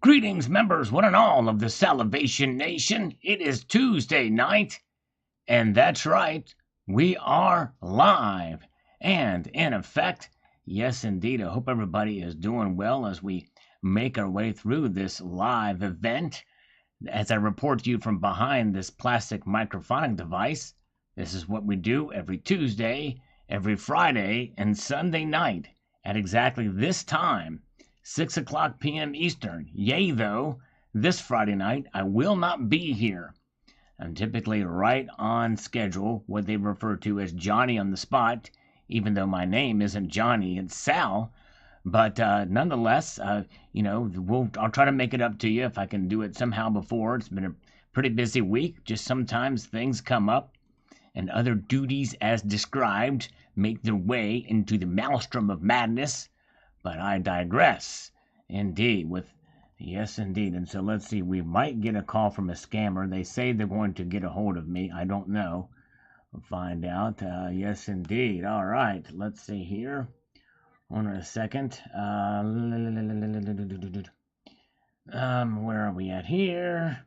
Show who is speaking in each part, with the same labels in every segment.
Speaker 1: Greetings, members, one and all of the Salivation Nation. It is Tuesday night, and that's right, we are live. And in effect, yes, indeed, I hope everybody is doing well as we make our way through this live event. As I report to you from behind this plastic microphonic device, this is what we do every Tuesday, every Friday, and Sunday night at exactly this time. 6 o'clock p.m. Eastern. Yea, though, this Friday night I will not be here. I'm typically right on schedule, what they refer to as Johnny on the spot, even though my name isn't Johnny, it's Sal. But nonetheless, I'll try to make it up to you if I can do it somehow before. It's been a pretty busy week. Just sometimes things come up, and other duties, as described, make their way into the maelstrom of madness. But I digress. Indeed, yes, indeed. And so let's see, we might get a call from a scammer. They say they're going to get a hold of me. I don't know. We'll find out. Yes, indeed. All right. Let's see here. Hold on a second. Where are we at here?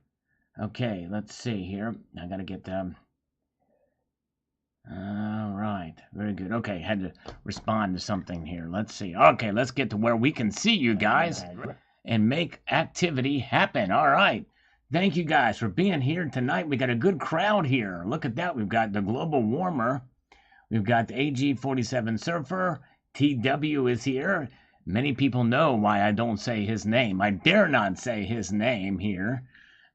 Speaker 1: Okay, let's see here. I gotta get all right, very good. Okay, had to respond to something here. Let's see. Okay, let's get to where we can see you guys and make activity happen. All right. Thank you guys for being here tonight. We got a good crowd here. Look at that. We've got the Global Warmer. We've got the AG47 Surfer. TW is here. Many people know why I don't say his name. I dare not say his name here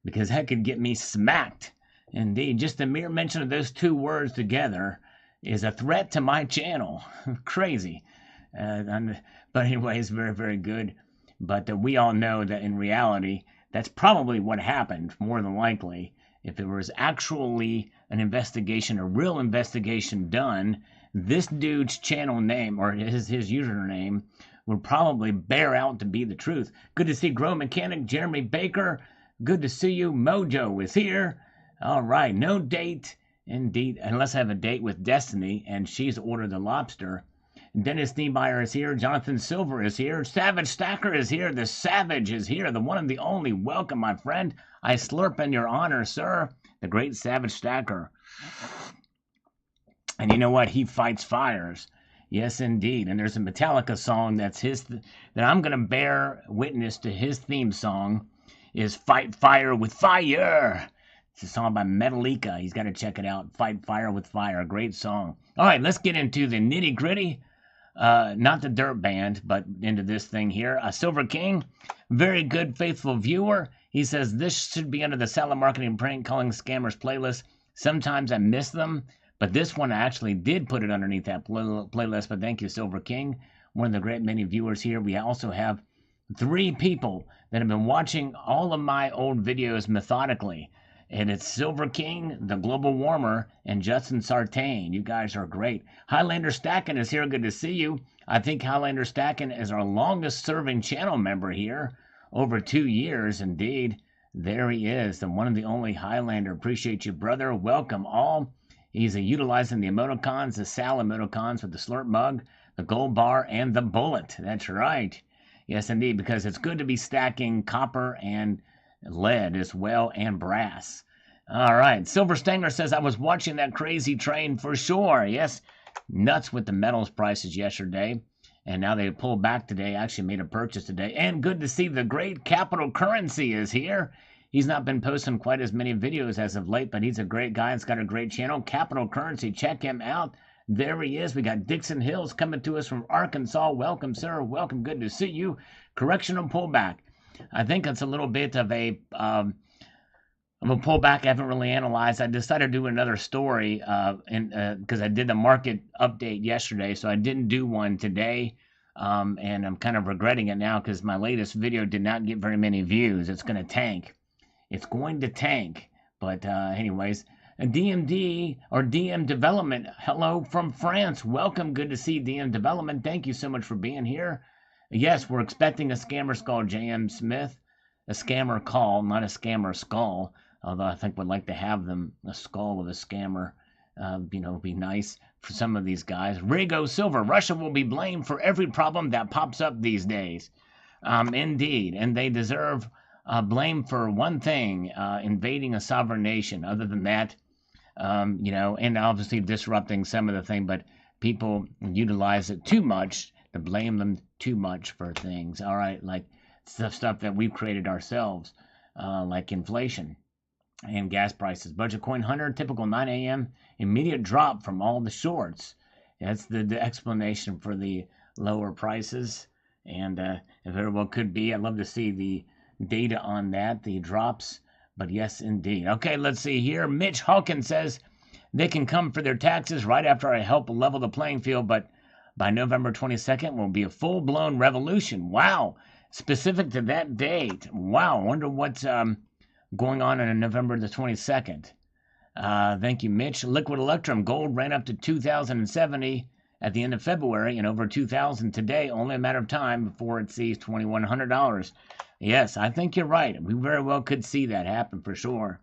Speaker 1: because that could get me smacked. Indeed, just the mere mention of those two words together is a threat to my channel. Crazy. But anyways, very, very good. But we all know that in reality, that's probably what happened, more than likely. If it was actually an investigation, a real investigation done, this dude's channel name, or his username, would probably bear out to be the truth. Good to see Grow Mechanic, Jeremy Baker. Good to see you. Mojo is here. All right, no date, indeed, unless I have a date with Destiny, and she's ordered the lobster. Dennis Niemeyer is here. Jonathan Silver is here. Savage Stacker is here. The Savage is here. The one and the only. Welcome, my friend. I slurp in your honor, sir. The great Savage Stacker. And you know what? He fights fires. Yes, indeed. And there's a Metallica song that's his, that I'm going to bear witness to his theme song, is Fight Fire with Fire. It's a song by Metallica. He's got to check it out. Fight Fire with Fire. Great song. All right, let's get into the nitty gritty. Not the Dirt Band, but into this thing here. Silver King, very good, faithful viewer. He says, this should be under the Salad Marketing Prank Calling Scammers playlist. Sometimes I miss them, but this one I actually did put it underneath that playlist. But thank you, Silver King. One of the great many viewers here. We also have 3 people that have been watching all of my old videos methodically. And it's Silver King, the Global Warmer, and Justin Sartain. You guys are great. Highlander Stacken is here. Good to see you. I think Highlander Stacken is our longest-serving channel member here. Over 2 years, indeed. There he is, the one and the only Highlander. Appreciate you, brother. Welcome all. He's utilizing the emoticons, the Sal emoticons with the slurp mug, the gold bar, and the bullet. That's right. Yes, indeed, because it's good to be stacking copper and lead as well, and brass. All right, Silver Stanger says, I was watching that crazy train for sure. Yes, nuts with the metals prices yesterday, and now they pulled back today. Actually made a purchase today, and good to see the great Capital Currency is here. He's not been posting quite as many videos as of late, but he's a great guy. It's got a great channel. Capital Currency, check him out. There he is. We got Dixon Hills coming to us from Arkansas. Welcome, sir. Welcome. Good to see you. Correctional pullback. I think it's a little bit of a pullback I haven't really analyzed. I decided to do another story because I did the market update yesterday, so I didn't do one today. And I'm kind of regretting it now because my latest video did not get very many views. It's going to tank. It's going to tank. But anyways, DMD or DM Development, hello from France. Welcome. Good to see DM Development. Thank you so much for being here. Yes, we're expecting a scammer skull, J.M. Smith. A scammer call, not a scammer skull. Although I think we'd like to have them, a skull with a scammer. Be nice for some of these guys. Rigo Silver, Russia will be blamed for every problem that pops up these days. Indeed, and they deserve blame for one thing: invading a sovereign nation. Other than that, and obviously disrupting some of the thing, but people utilize it too much to blame them too much for things. All right, like stuff that we've created ourselves, like inflation and gas prices. Budget coin hunter, typical 9 a.m. immediate drop from all the shorts. That's the explanation for the lower prices, and it very well could be. I'd love to see the data on that, the drops. But yes, indeed. Okay, let's see here. Mitch Hawkins says they can come for their taxes right after I help level the playing field, but by November 22nd will be a full-blown revolution. Wow. Specific to that date. Wow. I wonder what's going on November the 22nd. Thank you, Mitch. Liquid Electrum gold ran up to 2,070 at the end of February and over 2,000 today. Only a matter of time before it sees $2,100. Yes, I think you're right. We very well could see that happen for sure.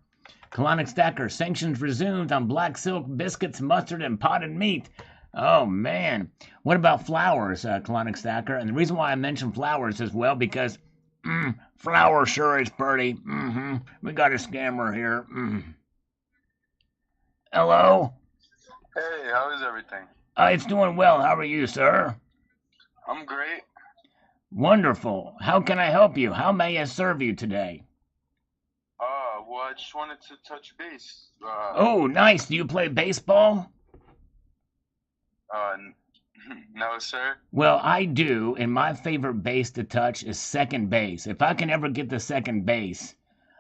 Speaker 1: Colonic Stacker, sanctions resumed on black silk, biscuits, mustard, and potted meat. Oh, man. What about flowers, Colonic Stacker? And the reason why I mentioned flowers as well, because flour sure is pretty. We got a scammer here. Hello?
Speaker 2: Hey, how is everything?
Speaker 1: It's doing well. How are you, sir?
Speaker 2: I'm great.
Speaker 1: Wonderful. How can I help you? How may I serve you today?
Speaker 2: Well, I just wanted to touch base.
Speaker 1: Oh, nice. Do you play baseball?
Speaker 2: No, sir.
Speaker 1: Well, I do, and my favorite base to touch is second base. If I can ever get to second base,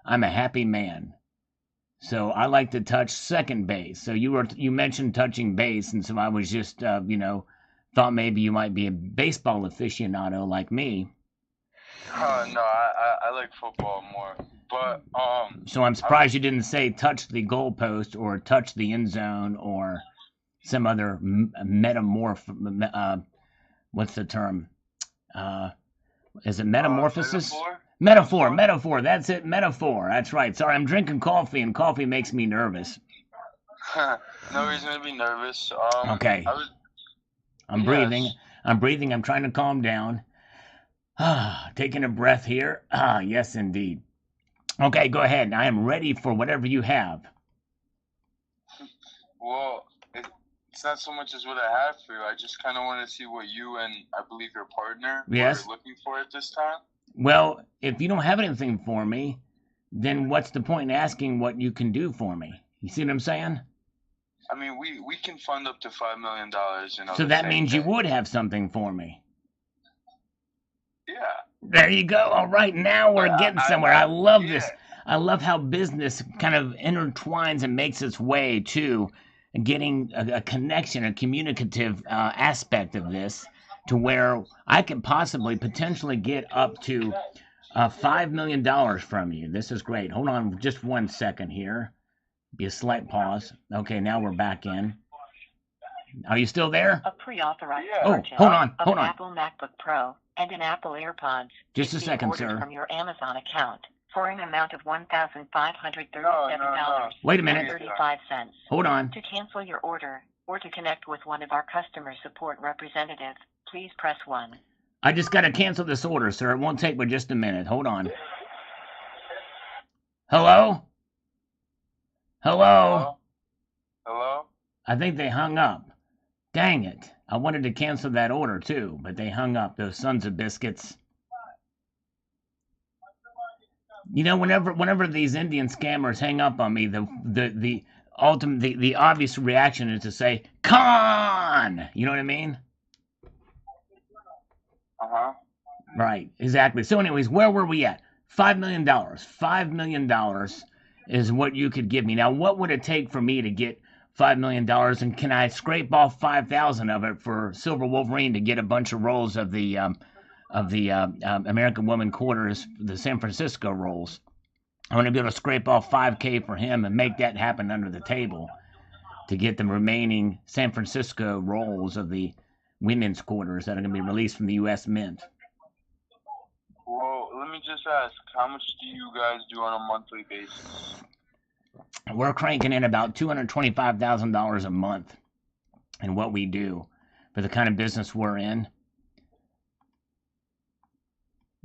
Speaker 1: I'm a happy man. So I like to touch second base. So you mentioned touching base, and so I was just thought maybe you might be a baseball aficionado like me.
Speaker 2: No, I like football more. But
Speaker 1: So I'm surprised you didn't say touch the goalpost or touch the end zone or some other what's the term? Is it metamorphosis? Metaphor. That's it. Metaphor. That's right. Sorry, I'm drinking coffee, and coffee makes me nervous.
Speaker 2: No reason to be nervous.
Speaker 1: Okay. I'm breathing. I'm trying to calm down. Taking a breath here. Yes, indeed. Okay, go ahead. I am ready for whatever you have.
Speaker 2: Well, it's not so much as what I have for you. I just kind of want to see what you and I believe your partner were looking for at this time.
Speaker 1: Well, if you don't have anything for me, then what's the point in asking what you can do for me? You see what I'm saying?
Speaker 2: I mean, we can fund up to $5 million.
Speaker 1: So that means you would have something for me.
Speaker 2: Yeah.
Speaker 1: There you go. All right, now we're getting somewhere. I love this. I love how business kind of intertwines and makes its way to getting a connection, a communicative aspect of this, to where I could potentially get up to $5 million from you. This is great. Hold on just 1 second here. Be a slight pause. Okay, now we're back in. Are you still there?
Speaker 3: A pre-authorized
Speaker 1: purchase hold on.
Speaker 3: An Apple MacBook Pro and an Apple AirPods.
Speaker 1: Just a second, sir.
Speaker 3: From your Amazon account for an amount of $1,537.
Speaker 1: Wait a minute.
Speaker 3: 35 cents.
Speaker 1: Hold on.
Speaker 3: To cancel your order or to connect with one of our customer support representatives, please press 1.
Speaker 1: I just got to cancel this order, sir. It won't take but just a minute. Hold on. Hello? Hello?
Speaker 2: Hello?
Speaker 1: I think they hung up. Dang it. I wanted to cancel that order too, but they hung up, those sons of biscuits. You know, whenever these Indian scammers hang up on me, the obvious reaction is to say, "Con!" You know what I mean?
Speaker 2: Uh-huh.
Speaker 1: Right, exactly. So anyways, where were we at? $5 million. $5 million is what you could give me. Now, what would it take for me to get $5 million, and can I scrape off 5,000 of it for Silver Wolverine to get a bunch of rolls of the American Woman Quarters, the San Francisco rolls? I want to be able to scrape off $5K for him and make that happen under the table to get the remaining San Francisco rolls of the women's quarters that are going to be released from the U.S. Mint.
Speaker 2: Well, let me just ask, how much do you guys do on a monthly basis?
Speaker 1: We're cranking in about $225,000 a month in what we do for the kind of business we're in.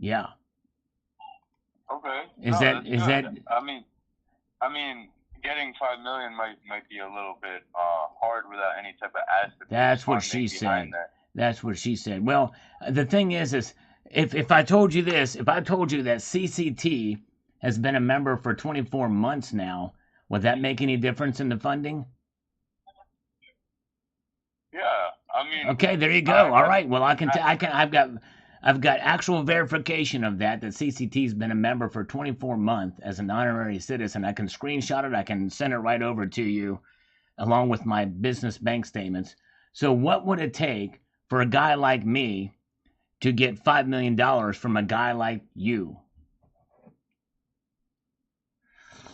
Speaker 1: Yeah.
Speaker 2: Okay.
Speaker 1: Is that
Speaker 2: I mean, getting 5 million might be a little bit hard without any type of asset.
Speaker 1: That's what she said. That's what she said. Well, the thing is if I told you this, if I told you that CCT has been a member for 24 months now, would that make any difference in the funding?
Speaker 2: Yeah, I mean.
Speaker 1: Okay, there you go. All right. Well, I've got actual verification of that CCT's been a member for 24 months as an honorary citizen. I can screenshot it. I can send it right over to you along with my business bank statements. So what would it take for a guy like me to get $5 million from a guy like you?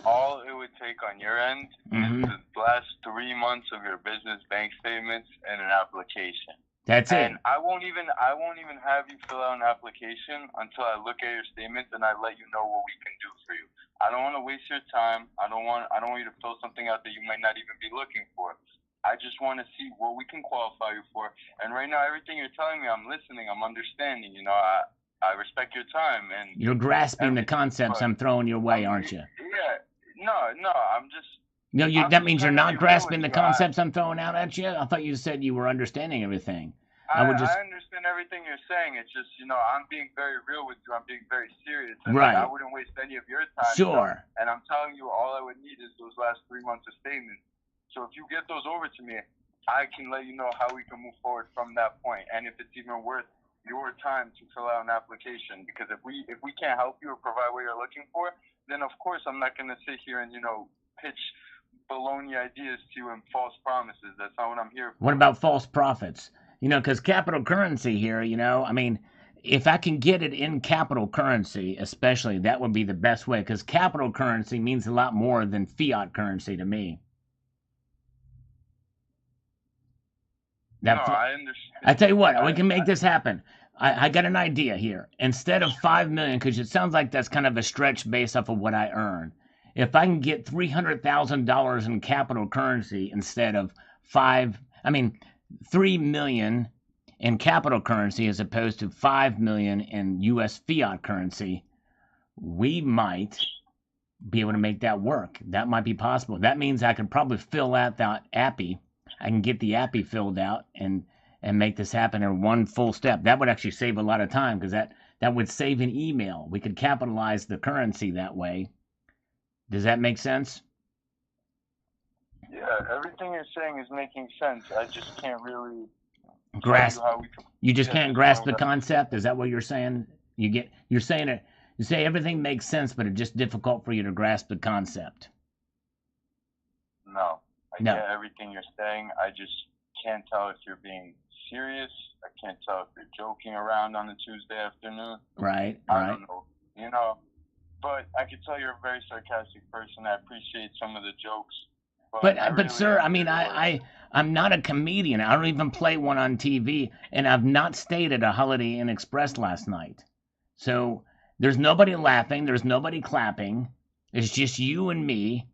Speaker 2: All it would take on your end is the last 3 months of your business bank statements and an application.
Speaker 1: That's it.
Speaker 2: And I won't even have you fill out an application until I look at your statements and I let you know what we can do for you. I don't want to waste your time. I don't want you to fill something out that you might not even be looking for. I just want to see what we can qualify you for. And right now, everything you're telling me, I'm listening. I'm understanding. You know, I respect your time. And
Speaker 1: you're grasping the concepts I'm throwing your way, aren't you?
Speaker 2: Yeah. No. I'm just.
Speaker 1: No, that means you're not grasping the concepts I'm throwing out at you? I thought you said you were understanding everything.
Speaker 2: I understand everything you're saying. It's just, I'm being very real with you. I'm being very serious. And
Speaker 1: right.
Speaker 2: I wouldn't waste any of your time.
Speaker 1: Sure.
Speaker 2: And I'm telling you, all I would need is those last 3 months of statements. So if you get those over to me, I can let you know how we can move forward from that point. And if it's even worth your time to fill out an application. Because if we can't help you or provide what you're looking for, then of course I'm not going to sit here and, pitch baloney ideas to you and false promises. That's not what I'm here for.
Speaker 1: What about false profits? Because capital currency here, I mean, if I can get it in capital currency, especially, that would be the best way. Because capital currency means a lot more than fiat currency to me.
Speaker 2: I understand.
Speaker 1: I tell you what, we can make this happen. I got an idea here. Instead of 5 million, because it sounds like that's kind of a stretch based off of what I earn. If I can get $300,000 in capital currency instead of 3 million in capital currency as opposed to 5 million in U.S. fiat currency, we might be able to make that work. That might be possible. That means I could probably fill out that appy. I can get the appy filled out and make this happen in one full step. That would actually save a lot of time because that would save an email. We could capitalize the currency that way. Does that make sense?
Speaker 2: Yeah, everything you're saying is making sense. I just can't really
Speaker 1: grasp. You just can't grasp the concept. Is that what you're saying? You say everything makes sense, but it's just difficult for you to grasp the concept.
Speaker 2: No, I get everything you're saying. I just can't tell if you're being serious. I can't tell if you're joking around on a Tuesday afternoon.
Speaker 1: Right.
Speaker 2: I don't know. But I could tell you're a very sarcastic person. I appreciate some of the jokes.
Speaker 1: But sir, I'm not a comedian. I don't even play one on TV, and I've not stayed at a Holiday Inn Express last night. So there's nobody laughing. There's nobody clapping. It's just you and me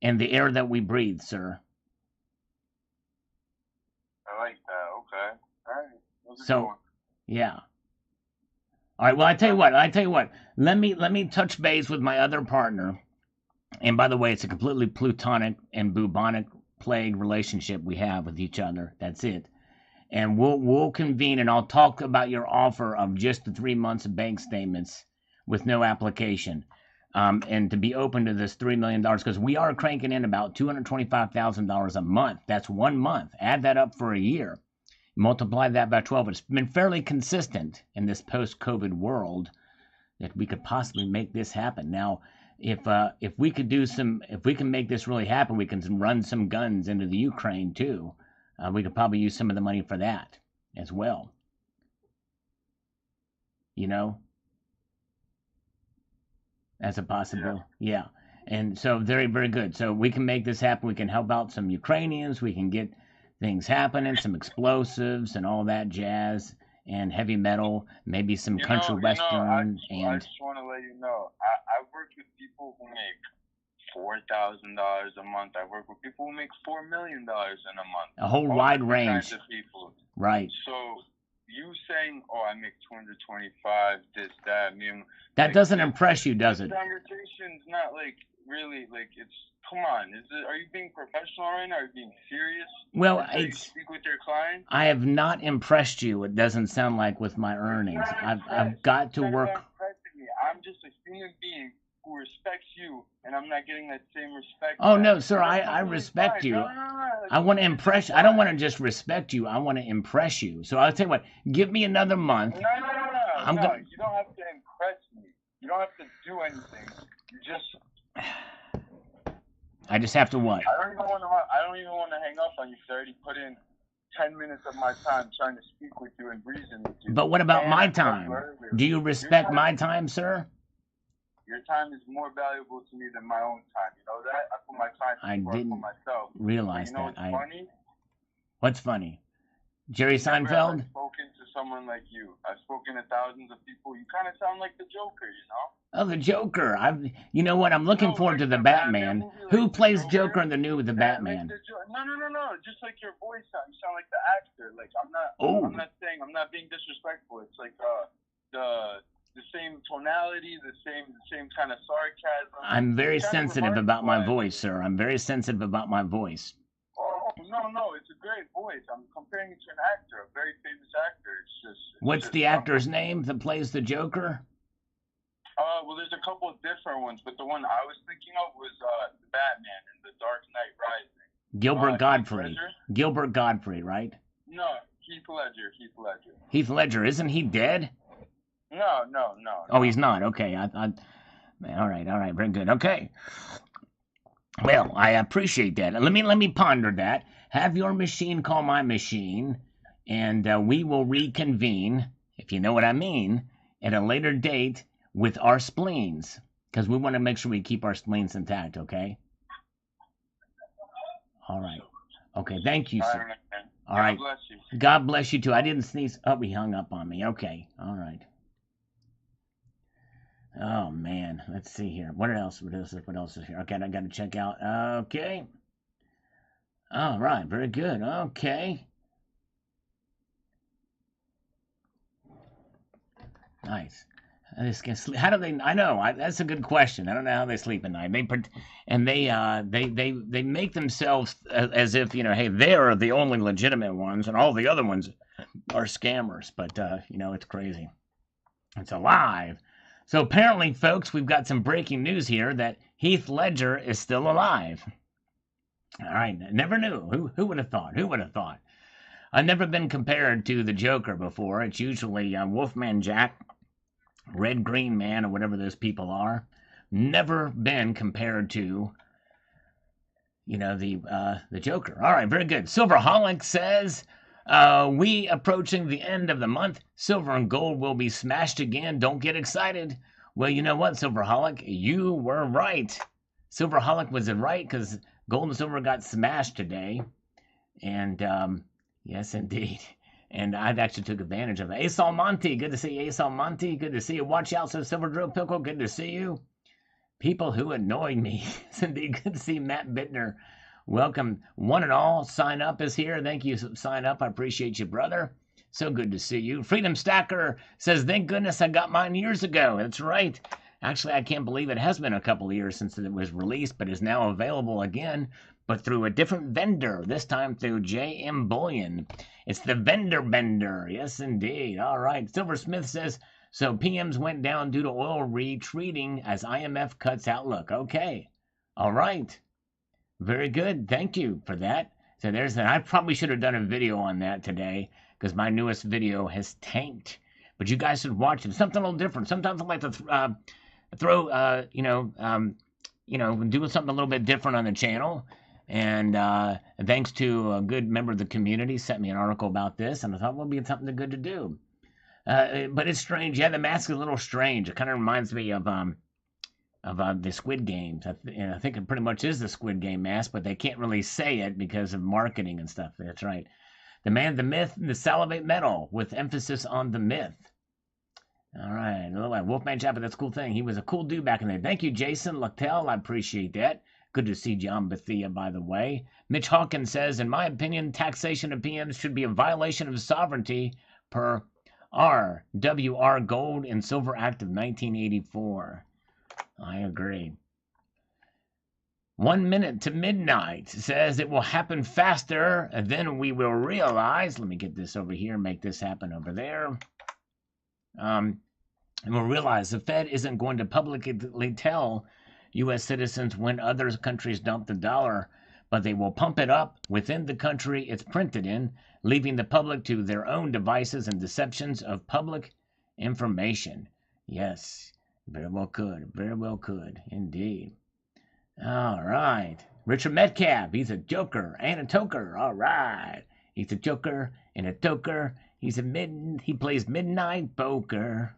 Speaker 1: and the air that we breathe, sir.
Speaker 2: I like that. Okay. All right.
Speaker 1: So, yeah. All right. Well, I tell you what. Let me touch base with my other partner. And by the way, it's a completely plutonic and bubonic plague relationship we have with each other. That's it. And we'll convene, and I'll talk about your offer of just the 3 months of bank statements with no application, and to be open to this $3 million because we are cranking in about $225,000 a month. That's 1 month. Add that up for a year. Multiply that by 12. It's been fairly consistent in this post-COVID world that we could possibly make this happen. Now, if we can make this really happen, we can run some guns into the Ukraine too. We could probably use some of the money for that as well. That's a possibility. Yeah. And so very, very good. So we can make this happen. We can help out some Ukrainians. We can get things happening, some explosives and all that jazz, and heavy metal, maybe some country western.
Speaker 2: I just want to let you know, I've worked with people who make $4,000 a month. I work with people who make $4 million in a month.
Speaker 1: A whole wide range.
Speaker 2: Kinds of people.
Speaker 1: Right.
Speaker 2: So you saying, "Oh, I make 225, this, that,"
Speaker 1: That
Speaker 2: like,
Speaker 1: doesn't impress you, does it?
Speaker 2: Conversation's not like really like it's. Come on, are you being professional right now? Are you being serious?
Speaker 1: Well,
Speaker 2: you speak with your clients.
Speaker 1: I have not impressed you. It doesn't sound like with my earnings. I've got to work.
Speaker 2: I'm just a human being who respects you, and I'm not getting that same respect.
Speaker 1: Oh no, sir, I respect you. I want to impress. I don't want to just respect you. I want to impress you. So I'll tell you what. Give me another month.
Speaker 2: No. You don't have to impress me. You don't have to do anything. You just.
Speaker 1: I just have to what?
Speaker 2: I don't even want to hang up on you because I already put in 10 minutes of my time trying to speak with you and reason with you.
Speaker 1: But what about my time? Do you respect my time, sir?
Speaker 2: Your time is more valuable to me than my own time. You know that? I put my time for myself.
Speaker 1: Realize
Speaker 2: that.
Speaker 1: What's
Speaker 2: funny?
Speaker 1: What's funny? Jerry Seinfeld?
Speaker 2: I've spoken to someone like you. I've spoken to thousands of people. You kind of sound like the Joker, you know?
Speaker 1: Oh, the Joker. You know what? I'm looking forward to the Batman. Who plays Joker in the new The Batman?
Speaker 2: No. Just like your voice sound. You sound like the actor. Like, I'm not being disrespectful. It's like the same tonality, the same kind of sarcasm.
Speaker 1: I'm very sensitive about my voice, sir. I'm very sensitive about my voice.
Speaker 2: Oh, no, it's a great voice. I'm comparing it to an actor, a very famous actor.
Speaker 1: What's the actor's name that plays the Joker?
Speaker 2: Well, there's a couple of different ones, but the one I was thinking of was the Batman in The Dark Knight Rising.
Speaker 1: Gilbert Gottfried. Gilbert Gottfried, right?
Speaker 2: No, Heath Ledger.
Speaker 1: Heath Ledger, isn't he dead?
Speaker 2: No.
Speaker 1: Oh, he's not. Okay. All right. Very good. Okay. Well, I appreciate that. Let me ponder that. Have your machine call my machine, and we will reconvene, if you know what I mean, at a later date with our spleens, because we want to make sure we keep our spleens intact, okay? All right. Okay, thank you, sir. All right. God bless you. God bless you, too. I didn't sneeze. Oh, he hung up on me. Okay. All right. Oh, man. Let's see here. What else is here? Okay, I got to check out. Okay. All right. Very good. Okay. Nice. How do they? I know. That's a good question. I don't know how they sleep at night. They make themselves as if, hey, they're the only legitimate ones, and all the other ones are scammers. But it's crazy. It's alive. So apparently, folks, we've got some breaking news here that Heath Ledger is still alive. All right. Never knew. Who would have thought? Who would have thought? I've never been compared to the Joker before. It's usually Wolfman Jack, Red Green Man, or whatever those people are. Never been compared to, the Joker. All right, very good. Silverholic says, we approaching the end of the month. Silver and gold will be smashed again. Don't get excited. Well, you know what, Silverholic? You were right. Silverholic was right because gold and silver got smashed today. And, yes, indeed. And I actually took advantage of it. Ace Almonte, good to see you. Ace Almonte, good to see you. Watch out, Silver Drill Pickle, good to see you. People who annoy me. It's indeed good to see Matt Bittner. Welcome, one and all. Sign Up is here. Thank you, Sign Up. I appreciate you, brother. So good to see you. Freedom Stacker says, thank goodness I got mine years ago. That's right. Actually, I can't believe it has been a couple of years since it was released, but is now available again, but through a different vendor, this time through JM Bullion. It's the vendor bender. Yes, indeed. All right. Silversmith says, so PMs went down due to oil retreating as IMF cuts outlook. Okay. All right. Very good. Thank you for that. So there's that. I probably should have done a video on that today because my newest video has tanked. But you guys should watch it. Something a little different. Sometimes I like to do something a little bit different on the channel. And thanks to a good member of the community sent me an article about this, and I thought, well, it'd be something good to do. But it's strange. Yeah, the mask is a little strange. It kind of reminds me of the Squid Games. I think it pretty much is the Squid Game mask, but they can't really say it because of marketing and stuff. That's right. The man, the myth, the salivate metal, with emphasis on the myth. All right. Wolfman Chapper, that's a cool thing. He was a cool dude back in the day. Thank you, Jason Lactel. I appreciate that. Good to see John Bethia, by the way. Mitch Hawkins says, in my opinion, taxation of PMs should be a violation of sovereignty per RWR Gold and Silver Act of 1984. I agree. 1 minute to midnight says it will happen faster than we will realize. Let me get this over here, make this happen over there. And we'll realize the Fed isn't going to publicly tell U.S. citizens when other countries dump the dollar, but they will pump it up within the country it's printed in, leaving the public to their own devices and deceptions of public information. Yes, very well could, indeed. All right. Richard Metcalf, he's a joker and a toker. All right. He's a joker and a toker. He plays midnight poker.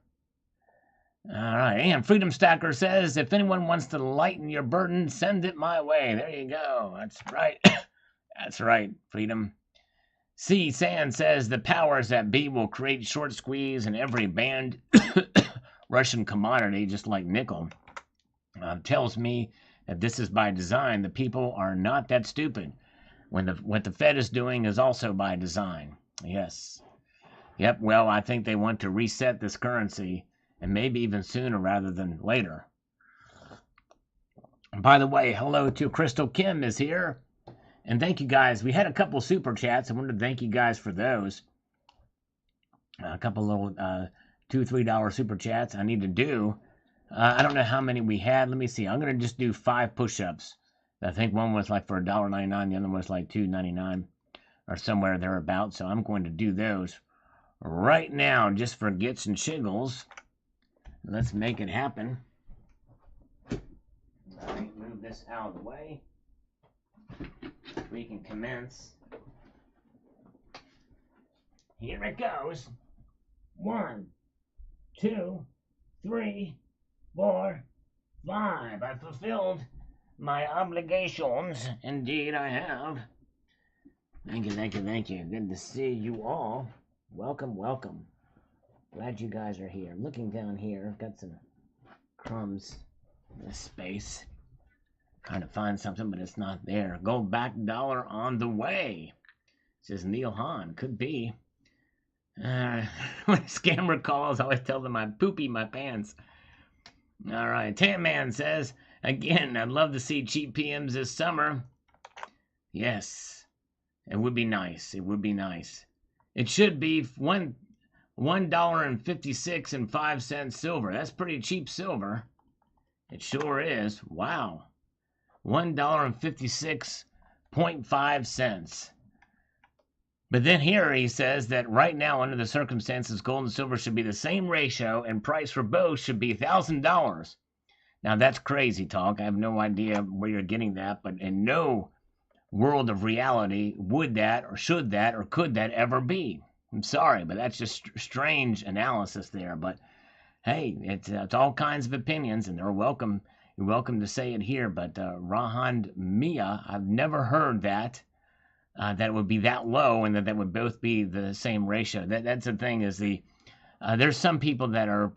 Speaker 1: All right. And Freedom Stacker says, if anyone wants to lighten your burden, send it my way. There you go. That's right. That's right, Freedom. C. Sand says the powers that be will create short squeeze in every banned Russian commodity, just like nickel. Tells me that this is by design. The people are not that stupid. What the Fed is doing is also by design. Yes. Yep, well, I think they want to reset this currency, and maybe even sooner rather than later. By the way, hello to Crystal Kim is here. And thank you guys. We had a couple super chats. I wanted to thank you guys for those. A couple little $2, $3 super chats I need to do. I don't know how many we had. Let me see. I'm going to just do 5 push-ups. I think one was like for $1.99. The other one was like $2.99 or somewhere thereabouts. So I'm going to do those right now just for gits and shiggles. Let's make it happen. All right, move this out of the way. We can commence. Here it goes. 1, 2, 3, 4, 5. I fulfilled my obligations. Indeed, I have. Thank you, thank you, thank you. Good to see you all. Welcome, welcome. Glad you guys are here. Looking down here, got some crumbs in this space. Trying to find something, but it's not there. Gold back dollar on the way. Says Neil Hahn. Could be. When a scammer calls, I always tell them I poopy my pants. All right. Tan Man says, again, I'd love to see cheap PMs this summer. Yes. It would be nice. It would be nice. It should be $1.56 silver. That's pretty cheap silver. It sure is. Wow. $1.56.5. But then here he says that right now, under the circumstances, gold and silver should be the same ratio, and price for both should be $1,000. Now, that's crazy talk. I have no idea where you're getting that, but in no world of reality would that, or should that, or could that ever be. I'm sorry, but that's just strange analysis there. But hey, it's all kinds of opinions, and they're welcome. You're welcome to say it here, but Rahan Mia, I've never heard that it would be that low and that would both be the same ratio. That's the thing is there's some people that are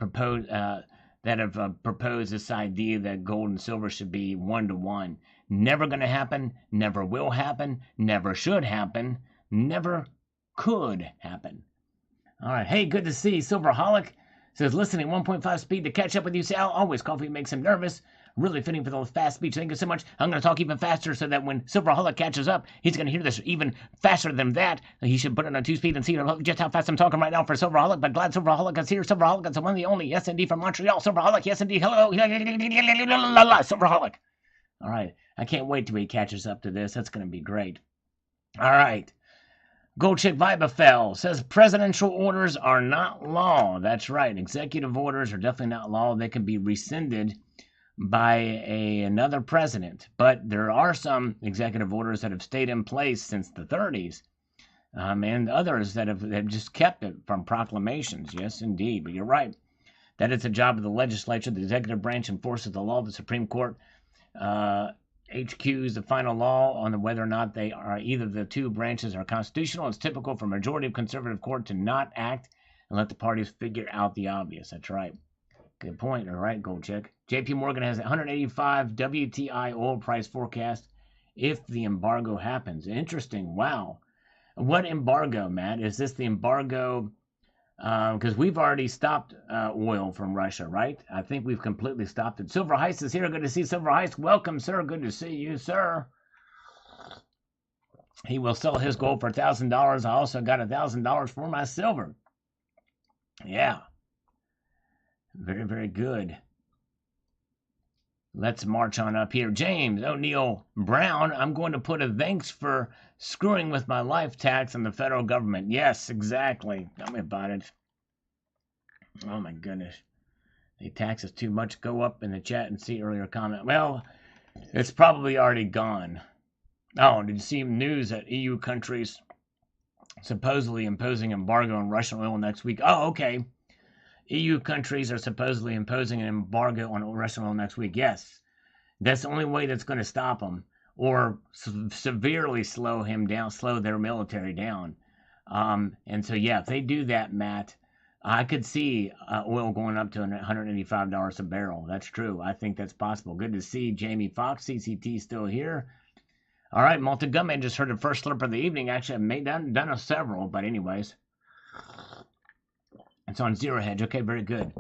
Speaker 1: that have proposed this idea that gold and silver should be 1-to-1. Never going to happen. Never will happen. Never should happen. Never could happen. All right. Hey, good to see Silverholic. Says listening 1.5 speed to catch up with you, Sal. Always coffee makes him nervous. Really fitting for the fast speech. Thank you so much. I'm going to talk even faster so that when Silverholic catches up, he's going to hear this even faster than that. He should put it on 2 speed and see just how fast I'm talking right now for Silverholic. But glad Silverholic is here. Silverholic is the one, the only. Yes, indeed, from Montreal. Silverholic, yes, indeed. Hello. Silverholic. All right. I can't wait till he catches up to this. That's going to be great. All right. Goldchick Vibafel says presidential orders are not law. That's right. Executive orders are definitely not law. They can be rescinded by another president. But there are some executive orders that have stayed in place since the 30s, and others that have just kept it from proclamations. Yes, indeed. But you're right. That is the job of the legislature. The executive branch enforces the law. The Supreme Court HQs the final law on whether or not they are either the two branches are constitutional. It's typical for a majority of conservative court to not act and let the parties figure out the obvious. That's right. Good point. All right, Goldcheck. JP Morgan has 185 WTI oil price forecast if the embargo happens. Interesting. Wow. What embargo, Matt? Is this the embargo because we've already stopped oil from Russia, right? I think we've completely stopped it. Silver Heist is here. Good to see Silver Heist. Welcome, sir. Good to see you, sir. He will sell his gold for $1,000. I also got $1,000 for my silver. Yeah. Very, very good. Let's march on up here. James O'Neill Brown, I'm going to put a thanks for screwing with my life tax on the federal government. Yes, exactly. Tell me about it. Oh, my goodness. They tax us too much. Go up in the chat and see earlier comment. Well, it's probably already gone. Oh, did you see news that EU countries supposedly imposing embargo on Russian oil next week? Oh, okay. EU countries are supposedly imposing an embargo on Russian oil next week. Yes. That's the only way that's going to stop them or severely slow him down, slow their military down. And so, yeah, if they do that, Matt, I could see oil going up to $185 a barrel. That's true. I think that's possible. Good to see Jamie Fox, CCT, still here. All right, Multigum, I just heard the first slurp of the evening. Actually, I've done several, but anyways. It's on Zero Hedge. Okay, very good.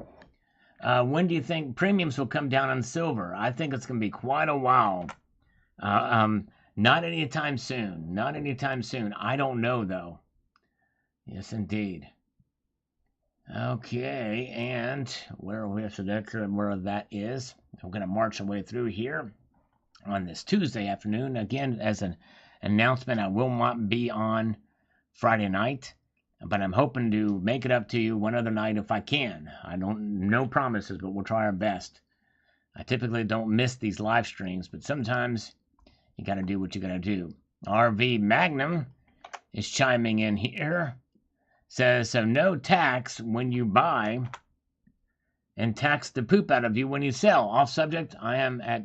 Speaker 1: When do you think premiums will come down on silver? I think it's going to be quite a while. Not anytime soon. Not anytime soon. I don't know, though. Yes, indeed. Okay, and where are we? So that's where that is. I'm going to march our way through here on this Tuesday afternoon. Again, as an announcement, I will not be on Friday night, but I'm hoping to make it up to you one other night if I can. No promises, but we'll try our best. I typically don't miss these live streams, but sometimes you got to do what you got to do. RV Magnum is chiming in here. Says, so no tax when you buy and tax the poop out of you when you sell. Off subject, I am at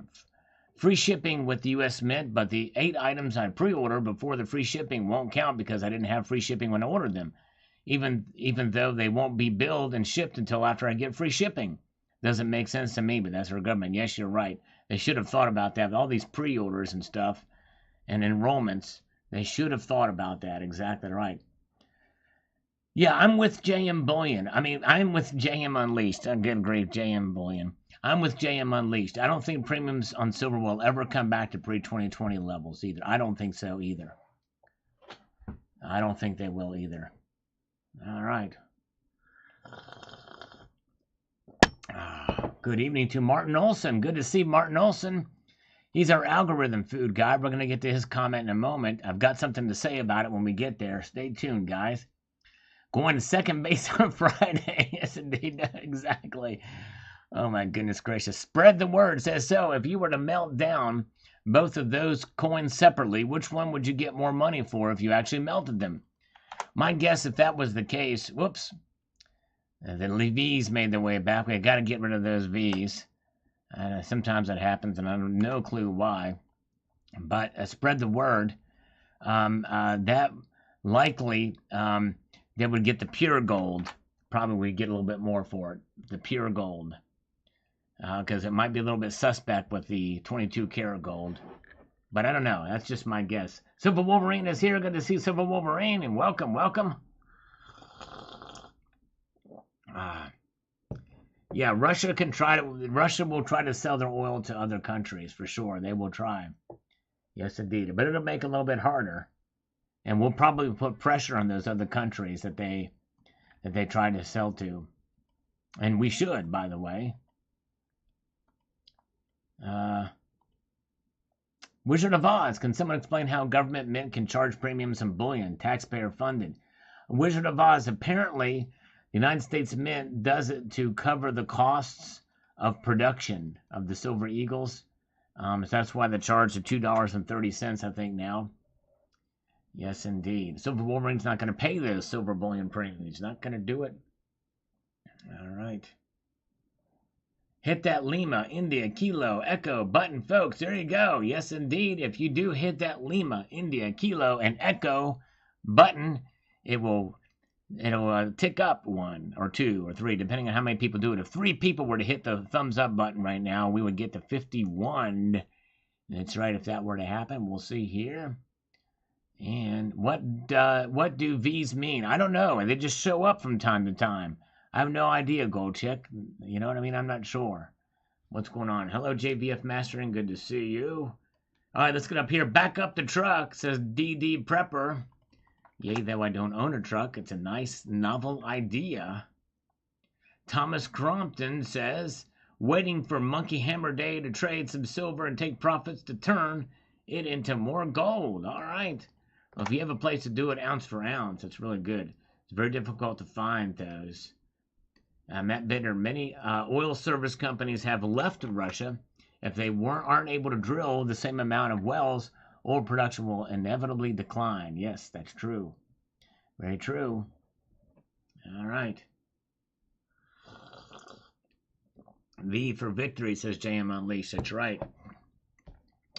Speaker 1: free shipping with the U.S. Mint, but the 8 items I pre-order before the free shipping won't count because I didn't have free shipping when I ordered them, even though they won't be billed and shipped until after I get free shipping. Doesn't make sense to me, but that's our government. Yes, you're right. They should have thought about that. All these pre-orders and stuff and enrollments, they should have thought about that. Exactly right. Yeah, I'm with JM Bullion. I'm with JM Unleashed. Good grief, JM Bullion. I'm with JM Unleashed. I don't think premiums on silver will ever come back to pre-2020 levels either. I don't think so either. I don't think they will either. All right. Good evening to Martin Olson. Good to see Martin Olson. He's our algorithm food guy. We're going to get to his comment in a moment. I've got something to say about it when we get there. Stay tuned, guys. Going to second base on Friday. Yes, indeed. Exactly. Oh, my goodness gracious. Spread the word. Says so. If you were to melt down both of those coins separately, which one would you get more money for if you actually melted them? My guess, if that was the case, whoops, the V's made their way back. We got to get rid of those V's. Sometimes that happens, and I have no clue why. But spread the word. That likely, they would get the pure gold. Probably we'd get a little bit more for it. The pure gold. Because it might be a little bit suspect with the 22 karat gold. But I don't know. That's just my guess. Silver Wolverine is here. Good to see Silver Wolverine. And welcome, welcome. Yeah, Russia will try to sell their oil to other countries for sure. They will try. Yes, indeed. But it'll make it a little bit harder. And we'll probably put pressure on those other countries that they try to sell to. And we should, by the way. Wizard of Oz, can someone explain how government mint can charge premiums on bullion, taxpayer funded? Wizard of Oz, apparently the United States Mint does it to cover the costs of production of the Silver Eagles. So that's why they charge the $2.30, I think, now. Yes, indeed. Silver Wolverine's not going to pay those silver bullion premiums. He's not going to do it. All right. Hit that Lima, India, Kilo, Echo button, folks. There you go. Yes, indeed. If you do hit that Lima, India, Kilo, and Echo button, it'll tick up 1 or 2 or 3, depending on how many people do it. If 3 people were to hit the thumbs up button right now, we would get to 51. That's right. If that were to happen, we'll see here. And what do V's mean? I don't know. They just show up from time to time. I have no idea, Gold Chick. You know what I mean? I'm not sure what's going on. Hello, JVF Mastering. Good to see you. All right, let's get up here. Back up the truck, says DD Prepper. Yea, though I don't own a truck, it's a nice, novel idea. Thomas Crompton says, waiting for Monkey Hammer Day to trade some silver and take profits to turn it into more gold. All right. Well, if you have a place to do it ounce for ounce, it's really good. It's very difficult to find those. Matt Bitter, many oil service companies have left Russia. If they aren't able to drill the same amount of wells, oil production will inevitably decline. Yes, that's true. Very true. All right. V for victory, says JM Unleashed. That's right.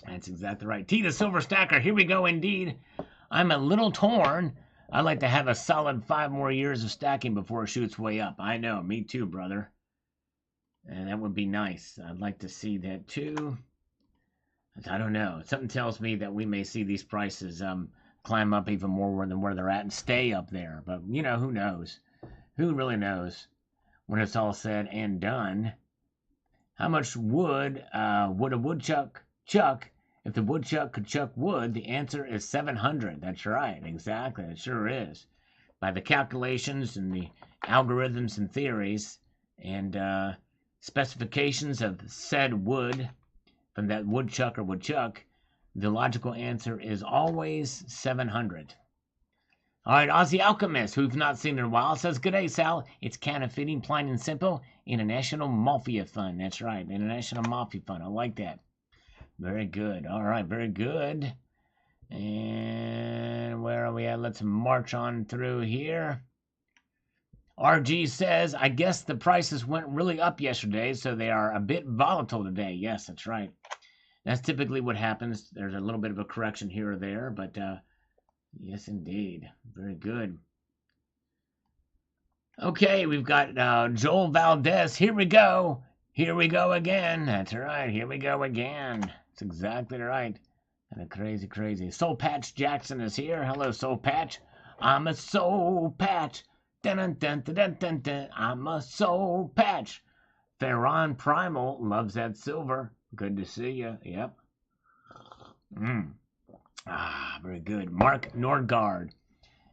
Speaker 1: That's exactly right. T the Silver Stacker. Here we go indeed. I'm a little torn. I'd like to have a solid 5 more years of stacking before it shoots way up. I know. Me too, brother. And that would be nice. I'd like to see that too. I don't know. Something tells me that we may see these prices climb up even more than where they're at and stay up there. But, you know, who knows? Who really knows when it's all said and done? How much wood would a woodchuck chuck if the woodchuck could chuck wood? The answer is 700. That's right. Exactly. It sure is. By the calculations and the algorithms and theories and specifications of said wood from that woodchuck or woodchuck, the logical answer is always 700. All right, Aussie Alchemist, who we've not seen in a while, says, good day, Sal. It's counterfeiting, plain and simple. International Mafia Fund. That's right, International Mafia Fund. I like that. Very good. All right, very good. And where are we at? Let's march on through here. RG says, I guess the prices went really up yesterday, so they are a bit volatile today. Yes, that's right. That's typically what happens. There's a little bit of a correction here or there, but yes, indeed. Very good. Okay, we've got Joel Valdez. Here we go. Here we go again. That's right. Here we go again. That's exactly right. And crazy, crazy. Soul Patch Jackson is here. Hello, Soul Patch. I'm a Soul Patch. Dun, dun, dun, dun, dun, dun. I'm a Soul Patch. Ferron Primal loves that silver. Good to see you. Yep. Very good. Mark Nordgaard.